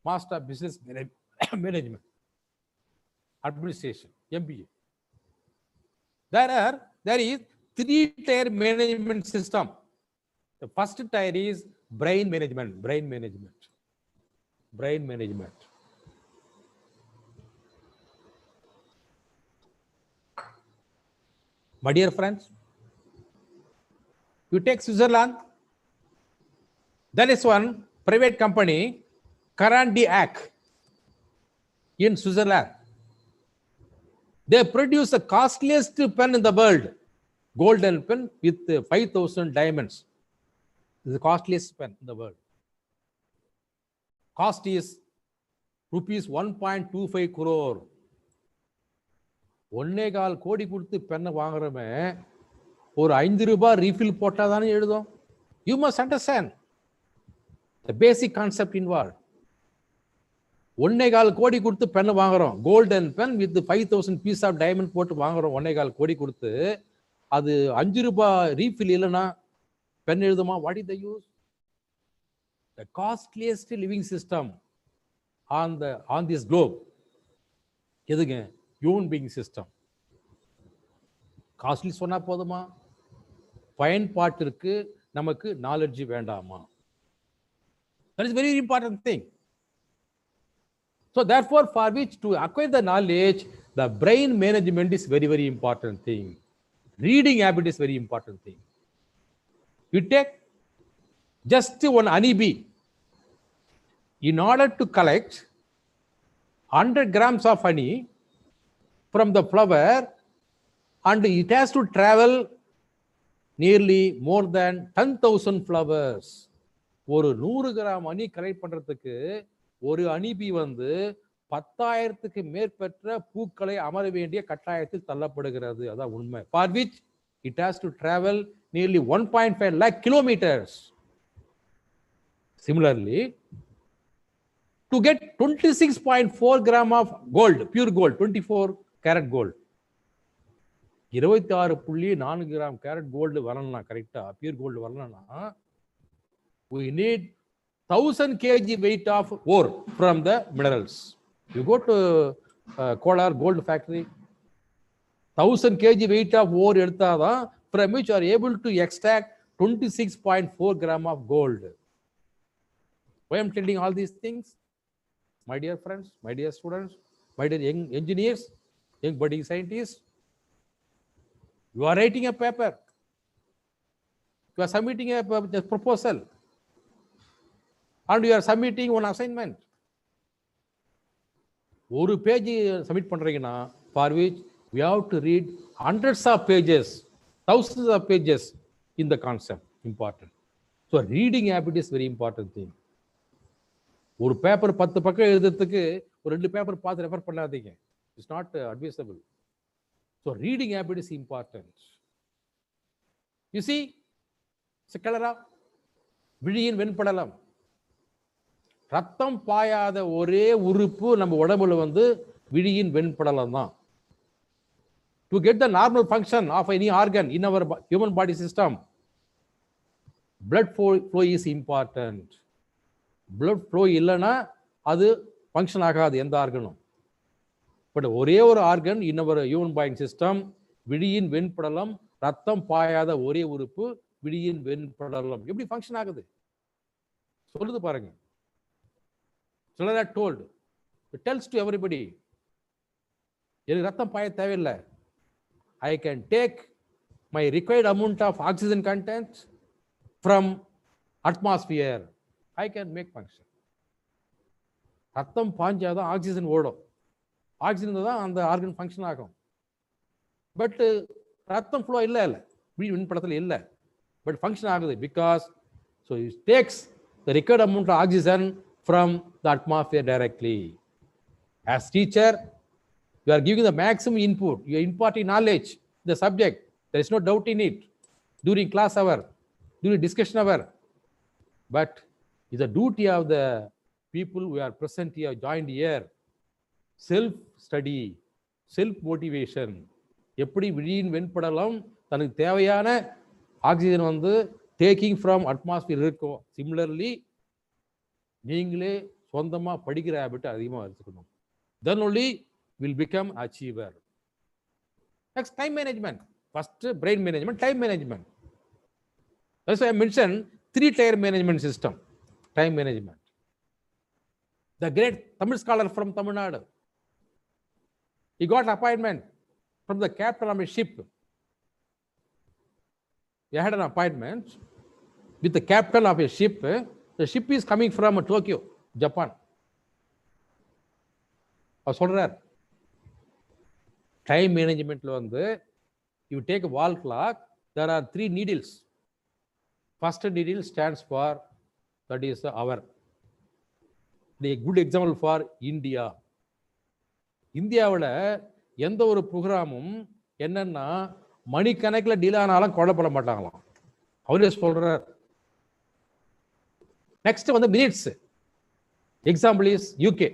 Master of Business Management Administration, MBA. There is 3-tier management system. The first tier is brain management. My dear friends, you take Switzerland, there is one private company, Caran d'Ac, in Switzerland. They produce the costliest pen in the world, golden pen with 5,000 diamonds. This is the costliest pen in the world. Cost is rupees 1.25 crore. 1.25 கோடி கொடுத்து பெண்ணை வாங்குறமே ஒரு 5 ரூபாய் refill போட்டாதானே எழுதும். You must understand the basic concept involved. 1.25 கோடி கொடுத்து பெண்ணை வாங்குறோம், golden pen with 5,000 piece of diamond போட்டு வாங்குறோம். 1.25 கோடி கொடுத்து அது 5 ரூபாய் ரீஃபில் இல்லைன்னா pen எழுதுமா? What is the use? The costliest living system on this globe எதுங்க? human being system. காஸ்ட்லி சொன்னா போதுமா? பயன்பாட்டிற்கு நமக்கு நாலெட்ஜ் வேண்டாமா? That is very important thing. So therefore, for which to acquire the knowledge, the brain management is very, very important thing. Reading habit is very important thing. You take just one honeybee. In order to collect 100 grams of honey from the flower, and it has to travel nearly more than 10,000 flowers. ஒரு 100 gram honey collect பண்றதுக்கு ஒரு honeybee வந்து 10,000க்கு மேற்பட்ட பூக்களை அமர வேண்டிய கட்டாயத்தில் தள்ளப்படுகிறது. அதான் உண்மை. For which it has to travel nearly 1.5 lakh kilometers. Similarly, to get 26.4 gram of gold, pure gold, 24 carat gold, 26.4 gram carat gold வரணும்னா, கரெக்டா பியூர் கோல்டு வரணும்னா, we need 1000 kg weight of ore from the minerals. You go to Kolar gold factory, 1000 kg weight of ore எடுத்தாதான் from which you are able to extract 26.4 gram of gold. Why I am telling all these things? My dear friends, my dear students, my dear young engineers, young budding scientists, you are writing a paper, you are submitting a proposal, and you are submitting one assignment. ஒரு page submit பண்றீங்கன்னா, for which we have to read hundreds of pages, thousands of pages in the concept. Important. So reading habit is very important thing. ஒரு paper 10 பக்கம் எழுதுறதுக்கு ஒரு 2 paper பார்த்து refer பண்ணாதீங்க. It's not advisable. So reading habit is important. You see, Sakalera, விழியின் வெண்படலம். ரத்தம் பாயாத ஒரே உறுப்பு நம்ம உடம்புல வந்து விழியின் வெண்படலம் தான். To get the normal function of any organ in our human body system, blood flow is important. Blood flow இல்லைன்னா அது ஃபங்க்ஷன் ஆகாது எந்த ஆர்கனும். பட் ஒரே ஒரு organ in our human body system, விழியின் வெண்படலம், ரத்தம் பாயாத ஒரே உறுப்பு விழியின் வெண்படலம். எப்படி ஃபங்க்ஷன் ஆகுது சொல்லுது பாருங்க. சிலர் are told, it tells to everybody, எனக்கு ரத்தம் பாய தேவையில்லை, I can take my required amount of oxygen content from atmosphere. I can make function. ரத்தம் பாஞ்சாதான் ஆக்சிஜன் ஓடும். ஆக்சிஜன் தான் அந்த ஆர்கன் ஃபங்க்ஷன் ஆகும். பட் ரத்தம் ஃப்ளோ இல்லை விண்படத்தில் இல்லை, பட் ஃபங்க்ஷன் ஆகுது. Because so it takes the required amount of oxygen from the atmosphere directly. As teacher, you are giving the maximum input. You are imparting knowledge in the subject. There is no doubt in it. During class hour, during discussion hour. But it's the duty of the people who are present here, joined here. Self-study, self-motivation. எப்படி விழியின் வெண்படலம் தனக்கு தேவையான oxygen வந்து taking from atmosphere இருக்கும். Similarly நீங்களே சொந்தமாக படிக்கிற habit அதிகமாக வச்சுக்கணும். Then only will become achiever. Next, time management. First, brain management, time management. That's why I mentioned 3-tier management system. Time management. The great Tamil scholar from Tamil Nadu, he got appointment from the captain of a ship. He had an appointment with the captain of a ship. The ship is coming from Tokyo, Japan. அவர் சொல்றார், time மேனேஜ்மெண்ட்ல வந்து you take wall clock, there are 3 needles. First needle stands for that is hour. Good example for India. இந்தியாவில் எந்த ஒரு ப்ரோக்ராமும் என்னன்னா மணிக்கணக்கில் delay ஆனாலும் கொல்லப்பட மாட்டாங்களாம். அவரே சொல்றார். நெக்ஸ்ட் வந்து minutes. Example is UK,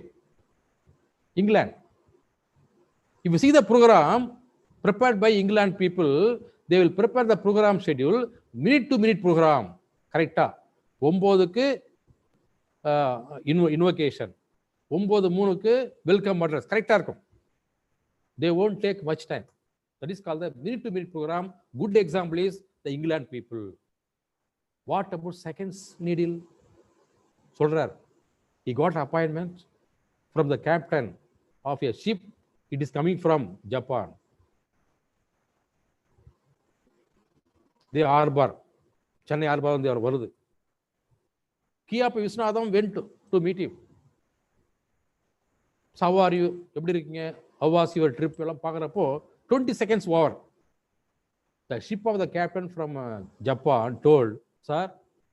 England. If you see the program prepared by England people, they will prepare the program schedule minute to minute program. கரெக்டா 9க்கு invocation, 9:03க்கு welcome address. கரெக்டா இருக்கும். They won't take much time. That is called the minute to minute program. Good example is the England people. What about seconds needle? சொல்றார், he got appointment from the captain of a ship. It is coming from Japan. The harbor, Chennai harbor வந்து அவர் வருது. கியாபி Viswanatham went to meet him. So how are you? எப்படி இருக்கீங்க? How was your trip? எல்லாம் பார்க்குறப்போ 20 seconds over. The ship of the captain from Japan told, sir,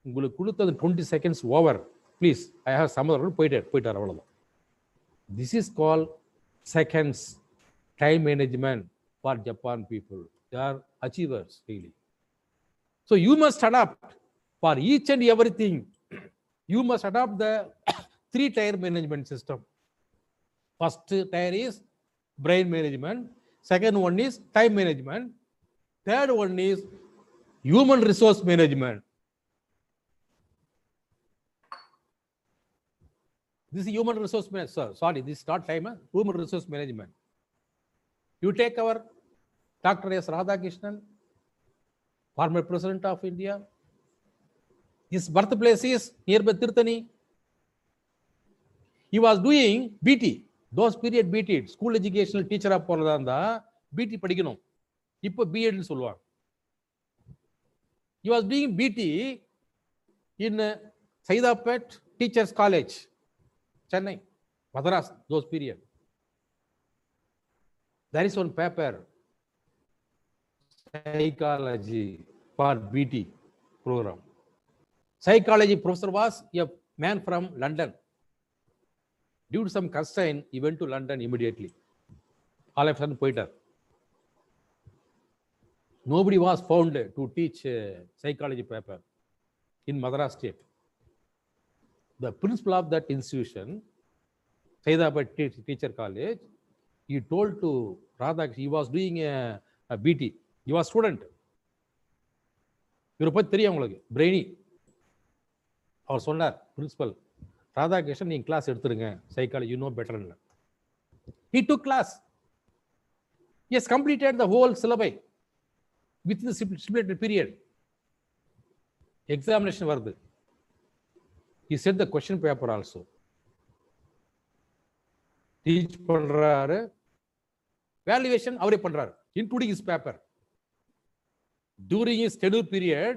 உங்களுக்கு கொடுத்தது 20 seconds over. Please, I have some other. போயிட்டார் அவ்வளோதான். This is called seconds time management for Japan people. They are achievers really. So you must adapt for each and everything. You must adopt the 3-tier management system. First tier is brain management. Second one is time management. Third one is human resource management. This is human resource management. Sorry, this is not time. Human resource management. You take our Dr. S. Radhakrishnan, former president of India. His birthplace is nearby Tirthani. He was doing BT. Those period BT, school educational teacher of Poradanda, BT படிக்கணும். இப்போ B.Ed னு சொல்லுவாங்க. He was doing BT in Saidapet Teachers College, Chennai, Madras, those period. There is one paper, psychology for BT program. Psychology professor was a man from London. Due to some constraint, he went to London immediately. All of a sudden, poiter. Nobody was found to teach psychology paper in Madras state. The principal of that institution, Saidapet Teacher College, he told to Radha, he was doing a BT. He was student. இவரை பற்றி தெரியும் உங்களுக்கு, brainy. அவர் சொன்னார், principal Radhakrishnan நீங்க class எடுத்துருங்க, psychology you know better. He took class. He has completed the whole syllabus within the stipulated period. Examination வருது. He sent the question paper also. Teach பண்றாரு, valuation அவரே பண்றாரு, including his paper. During his tenure period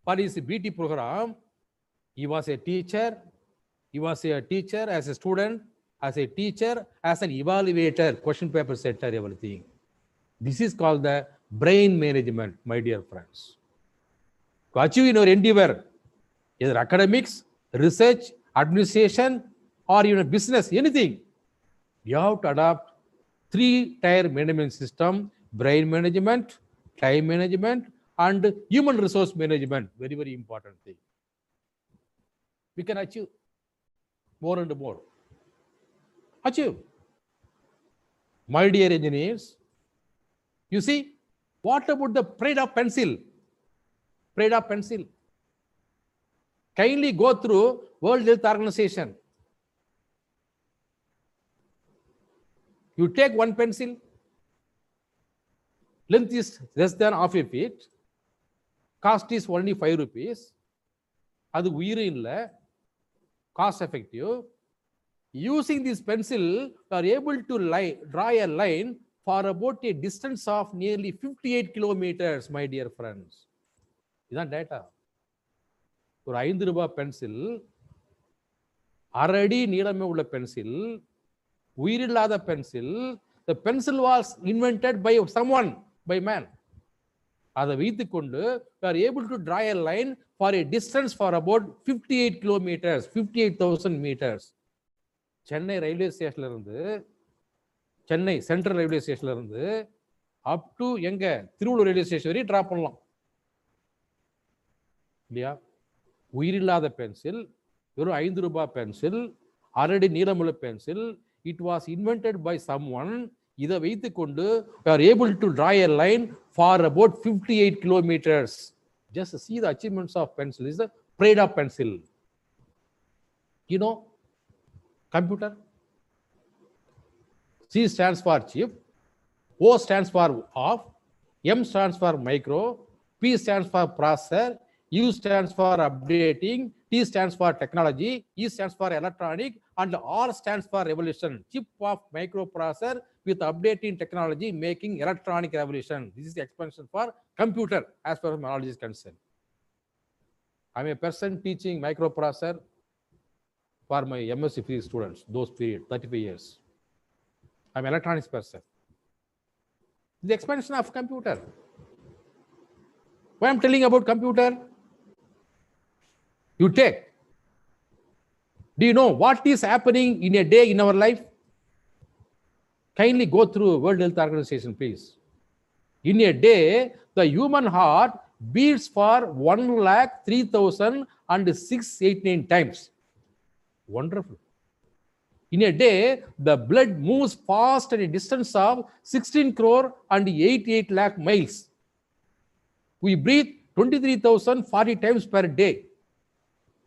for his BT program, he was a teacher, He was a teacher, as a student, as a teacher, as an evaluator, question paper setter, everything. This is called the brain management, my dear friends. To achieve in your endeavor, either academics, research, administration, or even business, anything, you have to adopt 3-tier management system: brain management, time management, and human resource management. Very, very important thing. We can achieve more and more. Achieve. My dear engineers, you see, what about the pride of pencil? Pride of pencil. Kindly go through World Health Organization. You take one pencil, length is less than half a feet, cost is only 5 rupees. அது உயிர் இல்லை, cost effective. Using this pencil, you are able to draw a line for about a distance of nearly 58 kilometers, my dear friends. இதுதான் data. ஒரு 5 ரூபாய் pencil, 1/2 அடி நீளமே உள்ள pencil, உயிரில்லாத pencil. The pencil was invented by someone, by man. அதை வைத்துக்கொண்டு you are able to draw a line for a distance for about 58 kilometers, 58,000 meters. Chennai railway ஸ்டேஷன்ல இருந்து, சென்னை சென்ட்ரல் ரயில்வே ஸ்டேஷன்ல இருந்து அப் டு எங்க திருவள்ளூர் ரயில்வே ஸ்டேஷன் வரையும் draw பண்ணலாம் இல்லையா? உயிரில்லாத பென்சில், வெறும் 5 ரூபாய் பென்சில், 1/2 அடி நீளமுள்ள pencil. It was invented by someone. இதை வைத்துக்கொண்டு we are able to draw a line for about 58 kilometers. Just see the achievements of pencil. Is the pride of pencil. You know, computer. C stands for chip, O stands for off, M stands for micro, P stands for processor, U stands for updating, T stands for technology, E stands for electronic, and R stands for revolution. Chip of microprocessor with updating technology making electronic revolution. This is the expansion for computer as far as knowledge is concerned. I'm a person teaching microprocessor for my MSc free students, those period, 35 years. I'm an electronics person. The expansion of computer. Why I'm telling about computer? You take. Do you know what is happening in a day in our life? Kindly go through World Health Organization, please. In a day, the human heart beats for 1,03,689 times. Wonderful. In a day, the blood moves fast at a distance of 16 crore and 88 lakh miles. We breathe 23,040 times per day.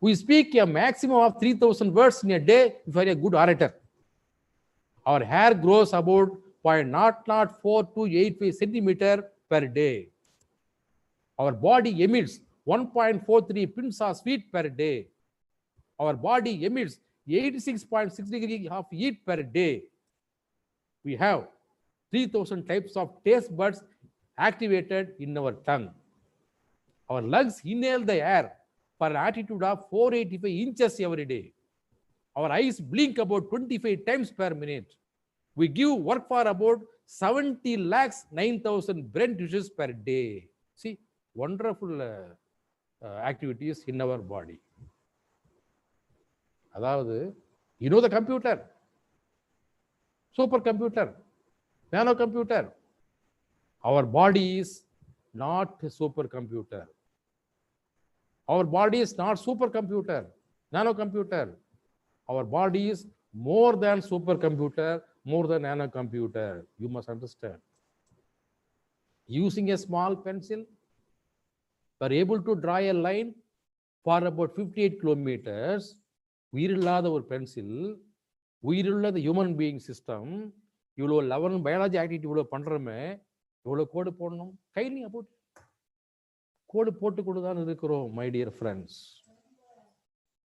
We speak a maximum of 3,000 words in a day if you are a good orator. Our hair grows about 0.004 centimeter per day. Our body emits 1.43 pins of sweat per day. Our body emits 86.6 degrees of heat per day. We have 3,000 types of taste buds activated in our tongue. Our lungs inhale the air for an altitude of 485 inches every day. Our eyes blink about 25 times per minute. We give work for about 70 lakhs 9,000 brain tissues per day. See, wonderful activities in our body. அதாவது, you know the computer, supercomputer, nano computer. Our body is not a supercomputer. Our body is not supercomputer, nano computer. Our body is more than supercomputer, more than nano computer. You must understand. Using a small pencil, we are able to draw a line for about 58 kilometers. உயிரில்லாத ஒரு pencil, உயிரில்லாத human being system, இவ்வளோ 11 biology activity இவ்வளோ பண்ணுறோமே, இவ்வளோ கோடு போடணும். கைலி about கோடு போட்டு கொண்டு தான் இருக்கிறோம், my dear friends.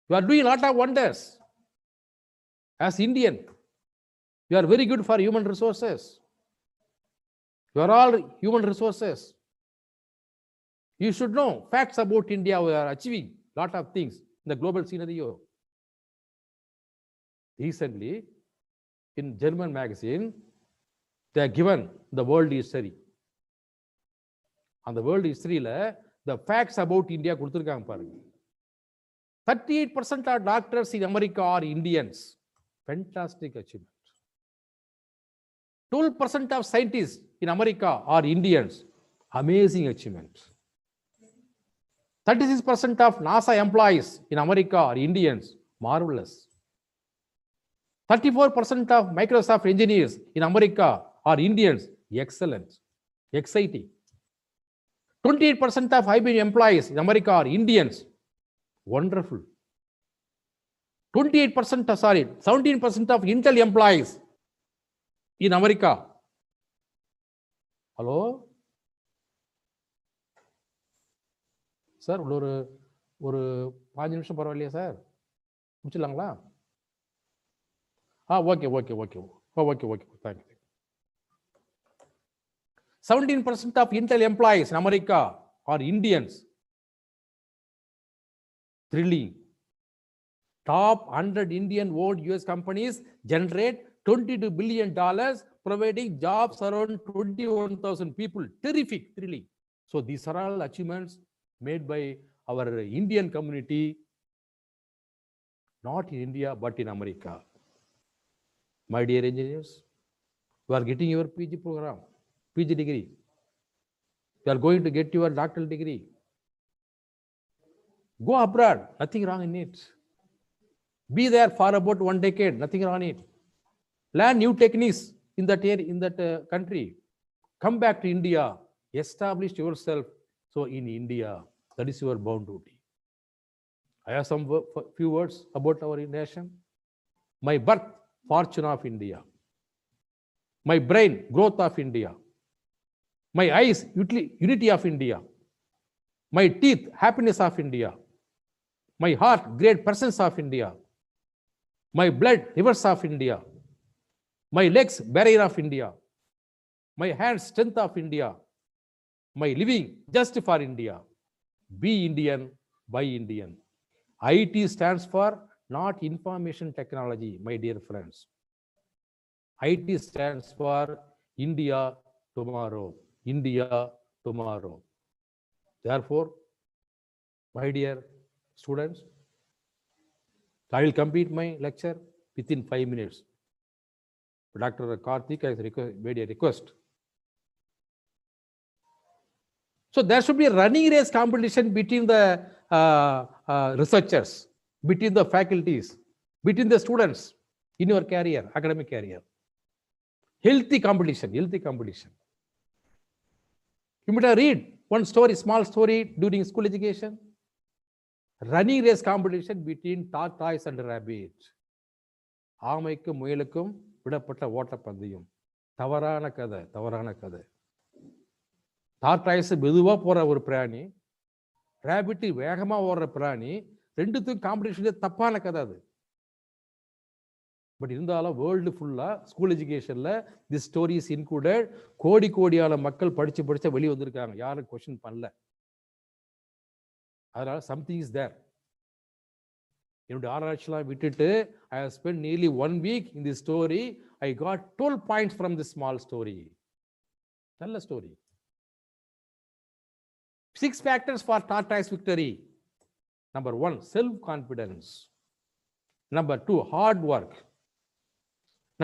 You are doing lot of wonders. As Indian, you are very good for human resources. You are all human resources. You should know facts about India. We are achieving lot of things in the global scenario. Recently, in German magazine, they are given the world history. On the world history, the facts about India கொடுத்திருக்காங்க பாருங்க. 38% of doctors in America are Indians. Fantastic achievement. 12% of scientists in America are Indians. Amazing achievement. 36% of NASA employees in America are Indians. Marvelous. 34% of Microsoft engineers in America are Indians. Excellent. Exciting. 28% of IBM employees in America are Indians. Wonderful. 17% of Intel employees in America. Hello? Sir, ஒரு 5 நிமிஷம் பரவாயில்லையா sir? முடிச்சிடலாங்களா? Okay. Thank you. 17% of Intel employees in America are Indians. Thrilling. Top 100 Indian-owned US companies generate $22 billion, providing jobs around 21,000 people. Terrific, thrilling. So these are all achievements made by our Indian community, not in India, but in America. My dear engineers, you are getting your PG program, PG degree. You are going to get your doctoral degree. Go abroad, nothing wrong in it. Be there for about 1 decade, nothing wrong in it. Learn new techniques in that country. Come back to India, establish yourself. So in India, that is your bound duty. I have some few words about our nation. My birth, fortune of India. My brain, growth of India. My eyes, unity of India. My teeth, happiness of India. My heart, great presence of India. My blood, rivers of India. My legs, barrier of India. My hands, strength of India. My living, just for India. Be Indian, by Indian. IT stands for not information technology, my dear friends. IT stands for India tomorrow. India tomorrow. Therefore, my dear students, I will complete my lecture within 5 minutes. Dr. Karthik has made a request. So there should be a running race competition between the researchers, between the faculties, between the students in your career, academic career. Healthy competition. You might have read one story, small story during school education. Running race competition between tortoise and rabbit. ஆமைக்கும் முயலுக்கும் விடப்பட்ட ஓட்டப்பந்தயம். தவறான கதை. Tortoise மெதுவா போற ஒரு பிராணி, rapid வேகமா ஓடுற பிராணி, ரெண்டுத்துக்கும் காம்படிஷன் தப்பான கதை அது. பட் இருந்தாலும் வேர்ல்டு ஃபுல்லா ஸ்கூல் எஜுகேஷன்ல திஸ் ஸ்டோரி இஸ் இன்க்ளூடட். கோடியான மக்கள் படிச்சு வெளியே வந்திருக்காங்க, யாரும் கொஸ்டின் பண்ணல. அதனால சம்திங் இஸ் தேர். என்னுடைய ஆராய்ச்சியெல்லாம் விட்டுட்டு I have spend nearly 1 week in this story. I got 12 points from this small story. நல்ல story. 6 factors for tortoise victory. Number 1, self-confidence. Number 2, hard work.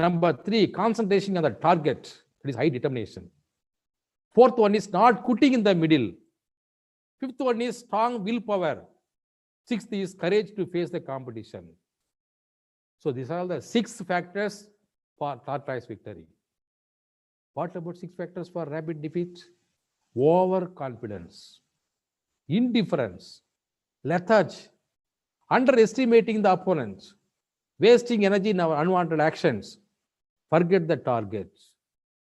Number 3, concentration on the target. That is high determination. 4th one is not quitting in the middle. 5th one is strong willpower. 6th is courage to face the competition. So these are the 6 factors for tortoise victory. What about 6 factors for rabbit defeat? Overconfidence, indifference, lethargy, underestimating the opponent, wasting energy in our unwanted actions, forget the target.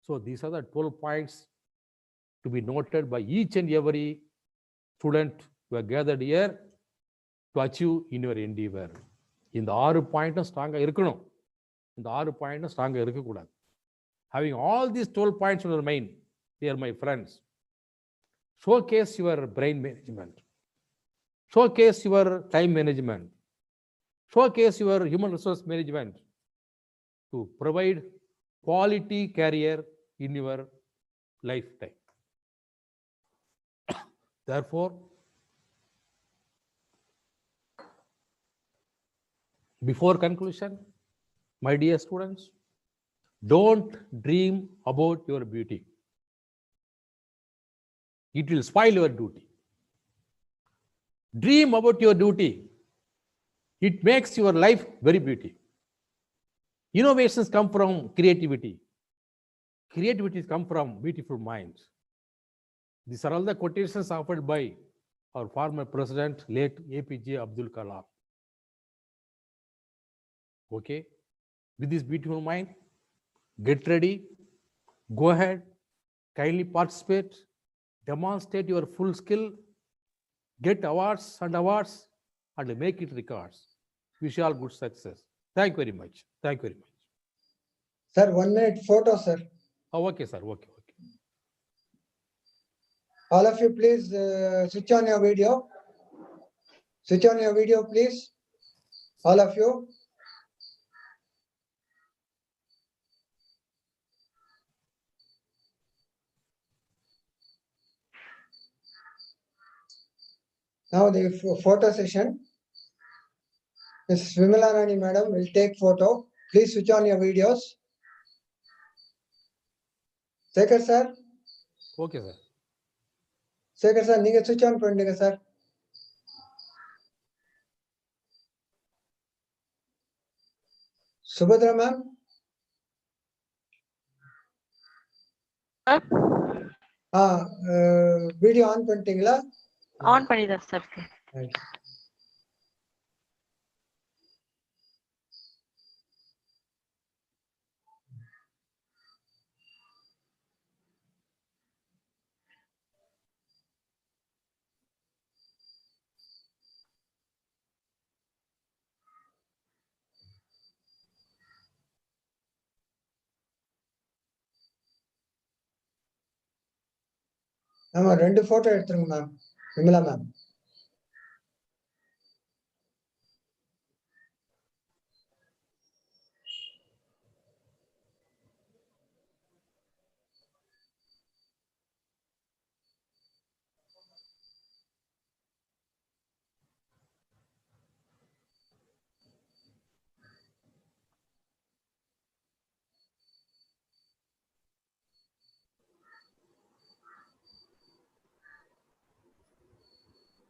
So these are the 12 points to be noted by each and every student who are gathered here to achieve in your endeavor. இந்த 6 பாயிண்ட்டும் ஸ்ட்ராங்கா இருக்கணும். இந்த 6 பாயிண்ட்டும் ஸ்ட்ராங்கா இருக்கக்கூடாது. Having all these 12 points in your mind, dear my friends, showcase your brain management, showcase your time management, showcase your human resource management to provide quality career in your lifetime. Therefore, before conclusion, my dear students, don't dream about your beauty. It will spoil your duty. Dream about your duty. It makes your life very beauty. Innovations come from creativity. Creativity come from beautiful minds. These are all the quotations offered by our former president, late APJ Abdul Kalam. Okay, with this beautiful mind, get ready, go ahead, kindly participate, demonstrate your full skill, get awards, and make it records. Wish you all good success. Thank you very much. Thank you very much. Sir, 1 minute photo, sir. Oh, okay, sir. Okay. All of you, please switch on your video. Switch on your video, please. All of you. Now the photo session. Ms. Vimala Rani madam will take photo. Please switch on your videos. Sekhar sir. Okay, sir. Sekhar sir, you switch on pannunga sir. Subhadra ma'am. Video on பண்ணிட்டீங்களா? On பண்ணிதான் sir. Right. ஆமா 2 photo எடுத்துருங்க ma'am. Vimala ma'am.